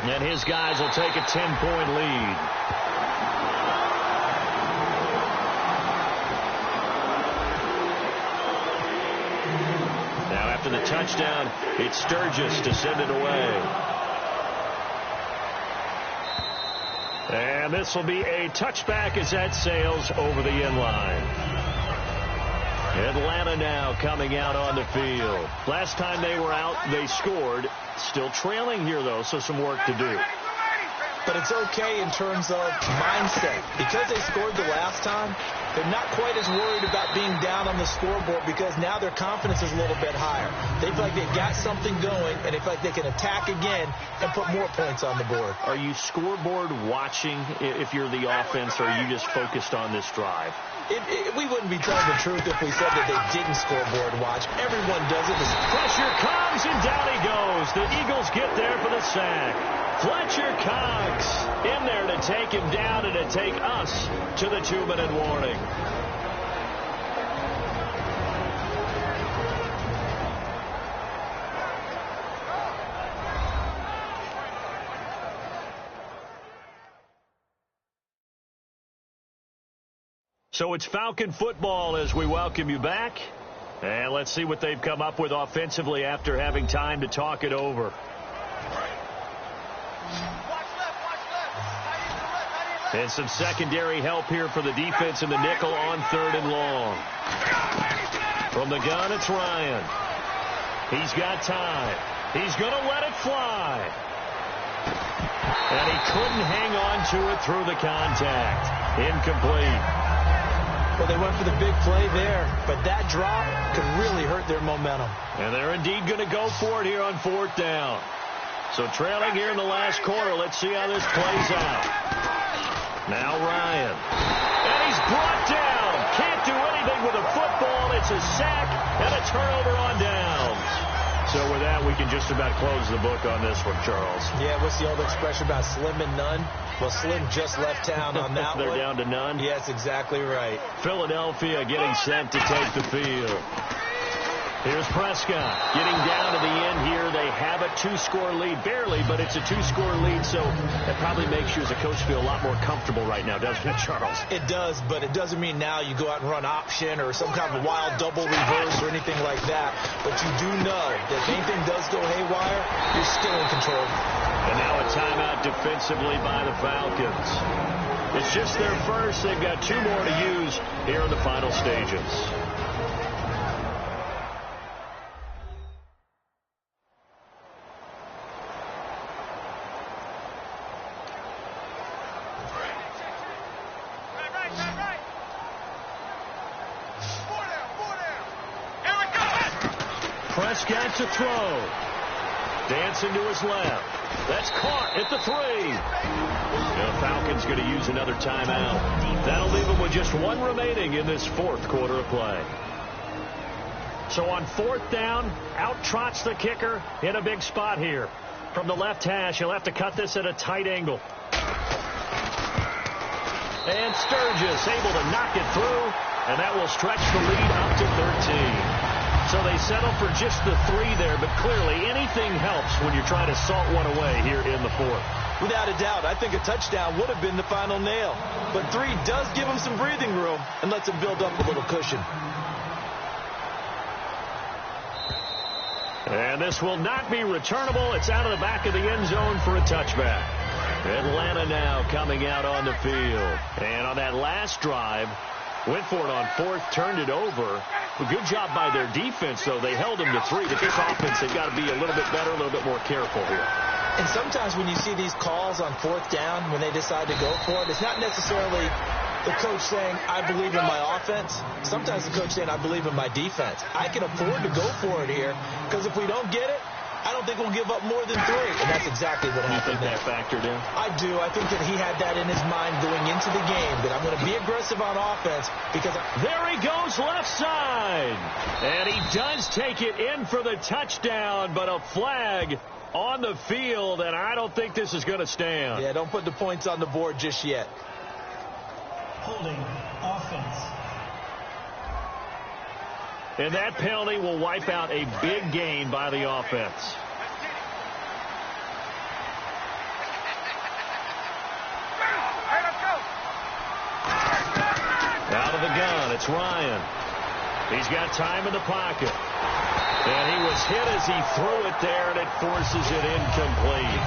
And his guys will take a 10-point lead. Now after the touchdown, it's Sturgis to send it away. And this will be a touchback as that sails over the end line. Atlanta now coming out on the field. Last time they were out, they scored. Still trailing here, though, so some work to do. But it's okay in terms of mindset. Because they scored the last time, they're not quite as worried about being down on the scoreboard because now their confidence is a little bit higher. They feel like they've got something going, and they feel like they can attack again and put more points on the board. Are you scoreboard watching if you're the offense, or are you just focused on this drive? We wouldn't be telling the truth if we said that they didn't scoreboard watch. Everyone does it. Pressure comes, and down he goes. The Eagles get there for the sack. Fletcher Cox in there to take him down and to take us to the 2-minute warning. So it's Falcon football as we welcome you back. And let's see what they've come up with offensively after having time to talk it over. And some secondary help here for the defense in the nickel on 3rd and long. From the gun, it's Ryan. He's got time. He's going to let it fly. And he couldn't hang on to it through the contact. Incomplete. Well, they went for the big play there, but that drop could really hurt their momentum. And they're indeed going to go for it here on 4th down. So trailing here in the last quarter. Let's see how this plays out. Now Ryan. And he's brought down. Can't do anything with a football. It's a sack and a turnover on downs. So with that, we can just about close the book on this one, Charles. Yeah, what's the old expression about slim and none? Well, Slim just left town on that They're one. down to none? Yes, exactly right. Philadelphia getting set to take the field. Here's Prescott getting down to the end here. They have a 2-score lead, barely, but it's a 2-score lead, so that probably makes you as a coach feel a lot more comfortable right now, doesn't it, Charles? It does, but it doesn't mean now you go out and run option or some kind of wild double reverse or anything like that. But you do know that if anything does go haywire, you're still in control. And now a timeout defensively by the Falcons. It's just their first. They've got 2 more to use here in the final stages. Prescott to throw. Dancing to his left. That's caught at the 3. The Falcons going to use another timeout. That'll leave them with just 1 remaining in this 4th quarter of play. So on 4th down, out trots the kicker in a big spot here. From the left hash, he'll have to cut this at a tight angle. And Sturgis able to knock it through, and that will stretch the lead up to 13. So they settle for just the 3 there, but clearly anything helps when you're trying to salt one away here in the 4th. Without a doubt, I think a touchdown would have been the final nail. But 3 does give them some breathing room and lets them build up a little cushion. And this will not be returnable. It's out of the back of the end zone for a touchback. Atlanta now coming out on the field. And on that last drive, went for it on 4th, turned it over. A good job by their defense, though. They held them to 3. But this offense, they've got to be a little bit better, a little bit more careful here. And sometimes when you see these calls on 4th down, when they decide to go for it, it's not necessarily The coach saying, I believe in my offense. Sometimes the coach saying, I believe in my defense. I can afford to go for it here because if we don't get it, I don't think we'll give up more than 3. And that's exactly what happened there. You think that factored in? I do. I think that he had that in his mind going into the game, that I'm going to be aggressive on offense because... There he goes left side. And he does take it in for the touchdown, but a flag on the field, and I don't think this is going to stand. Yeah, don't put the points on the board just yet. Holding offense. And that penalty will wipe out a big gain by the offense. Out of the gun, it's Ryan. He's got time in the pocket. And he was hit as he threw it there, and it forces it incomplete.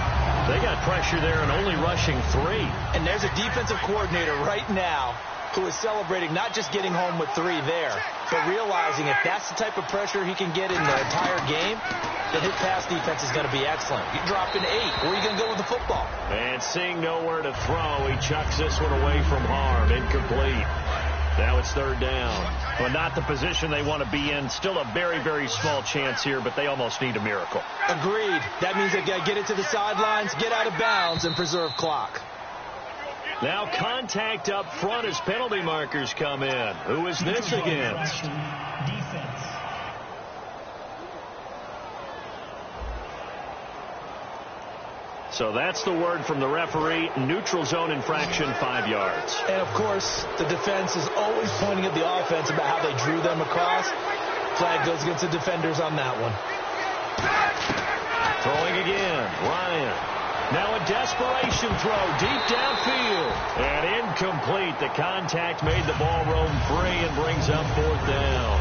They got pressure there and only rushing 3. And there's a defensive coordinator right now who is celebrating not just getting home with 3 there, but realizing if that's the type of pressure he can get in the entire game, then his pass defense is going to be excellent. You drop an 8. Where are you going to go with the football? And seeing nowhere to throw, he chucks this one away from harm. Incomplete. Now it's 3rd down. Well, not the position they want to be in. Still a very, very small chance here, but they almost need a miracle. Agreed. That means they've got to get it to the sidelines, get out of bounds, and preserve clock. Now contact up front as penalty markers come in. Who is this against? Defense. So that's the word from the referee. Neutral zone infraction, 5 yards. And, of course, the defense is always pointing at the offense about how they drew them across. Flag goes against the defenders on that one. Throwing again. Ryan. Now a desperation throw deep downfield. And incomplete. The contact made the ball roam free and brings up 4th down.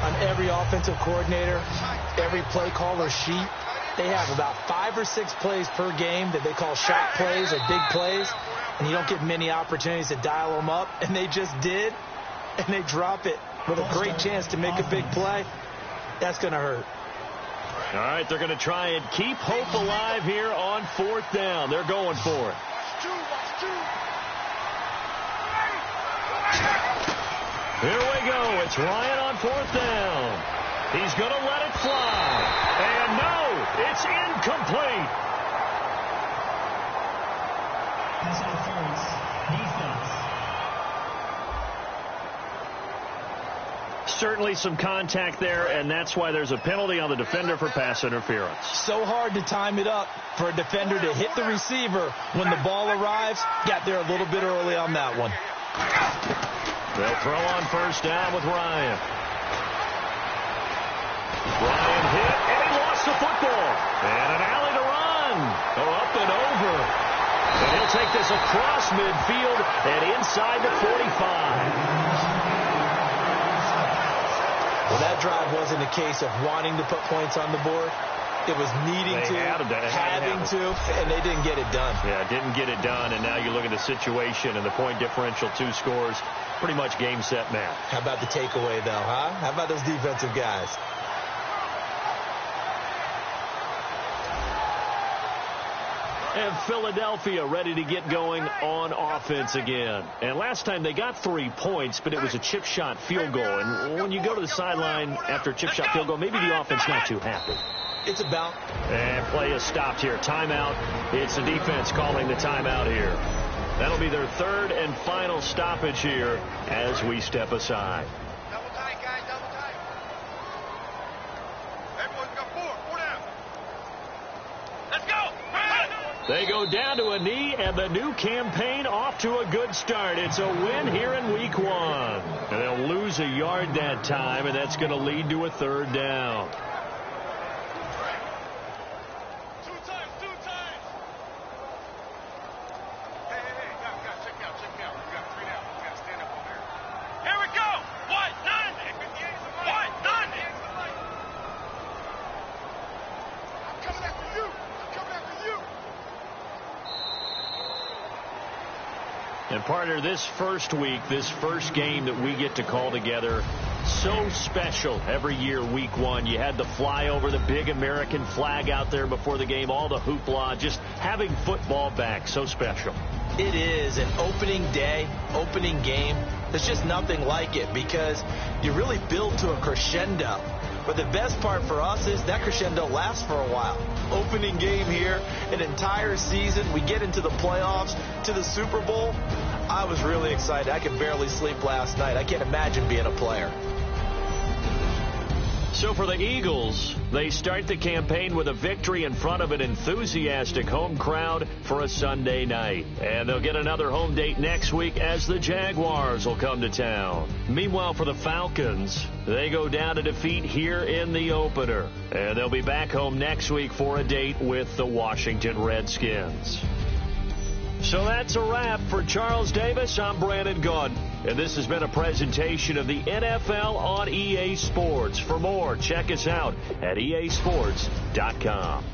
On every offensive coordinator, every play caller sheet, they have about 5 or 6 plays per game that they call shot plays or big plays, and you don't get many opportunities to dial them up, and they just did, and they drop it with a great chance to make a big play. That's going to hurt. All right, they're going to try and keep hope alive here on 4th down. They're going for it. Here we go. It's Ryan on 4th down. He's going to let it fly. And no, it's incomplete. Pass interference. Defense. Certainly some contact there, and that's why there's a penalty on the defender for pass interference. So hard to time it up for a defender to hit the receiver when the ball arrives. Got there a little bit early on that one. They'll throw on 1st down with Ryan. Ryan hit, and he lost the football. And an alley to run. Go up and over. And he'll take this across midfield and inside the 45. Well, that drive wasn't a case of wanting to put points on the board. It was needing to, having to, and they didn't get it done. Yeah, didn't get it done, and now you look at the situation and the point differential, 2 scores, pretty much game, set, match. How about the takeaway, though, huh? How about those defensive guys? And Philadelphia ready to get going on offense again. And last time they got 3 points, but it was a chip shot field goal. And when you go to the sideline after a chip shot field goal, maybe the offense not too happy. It's about. And play is stopped here. Timeout. It's the defense calling the timeout here. That'll be their 3rd and final stoppage here as we step aside. Double tight, guys, double tight. Everyone's got 4 down. Let's go. They go down to a knee, and the new campaign off to a good start. It's a win here in week 1. And they'll lose a yard that time, and that's going to lead to a 3rd down. Two times. Hey, guys, check me out. We got 3 down. We got to stand up over there. Here we go. What? None. What? None. I'm coming after you. And partner, this first week, this first game that we get to call together, so special every year, week 1. You had the flyover, the big American flag out there before the game, all the hoopla, just having football back, so special. It is an opening day, opening game. There's just nothing like it because you really build to a crescendo. But the best part for us is that crescendo lasts for a while. Opening game here, an entire season. We get into the playoffs, to the Super Bowl. I was really excited. I could barely sleep last night. I can't imagine being a player. So for the Eagles, they start the campaign with a victory in front of an enthusiastic home crowd for a Sunday night. And they'll get another home date next week as the Jaguars will come to town. Meanwhile, for the Falcons, they go down to defeat here in the opener. And they'll be back home next week for a date with the Washington Redskins. So that's a wrap. For Charles Davis, I'm Brandon Gaudin. And this has been a presentation of the NFL on EA Sports. For more, check us out at easports.com.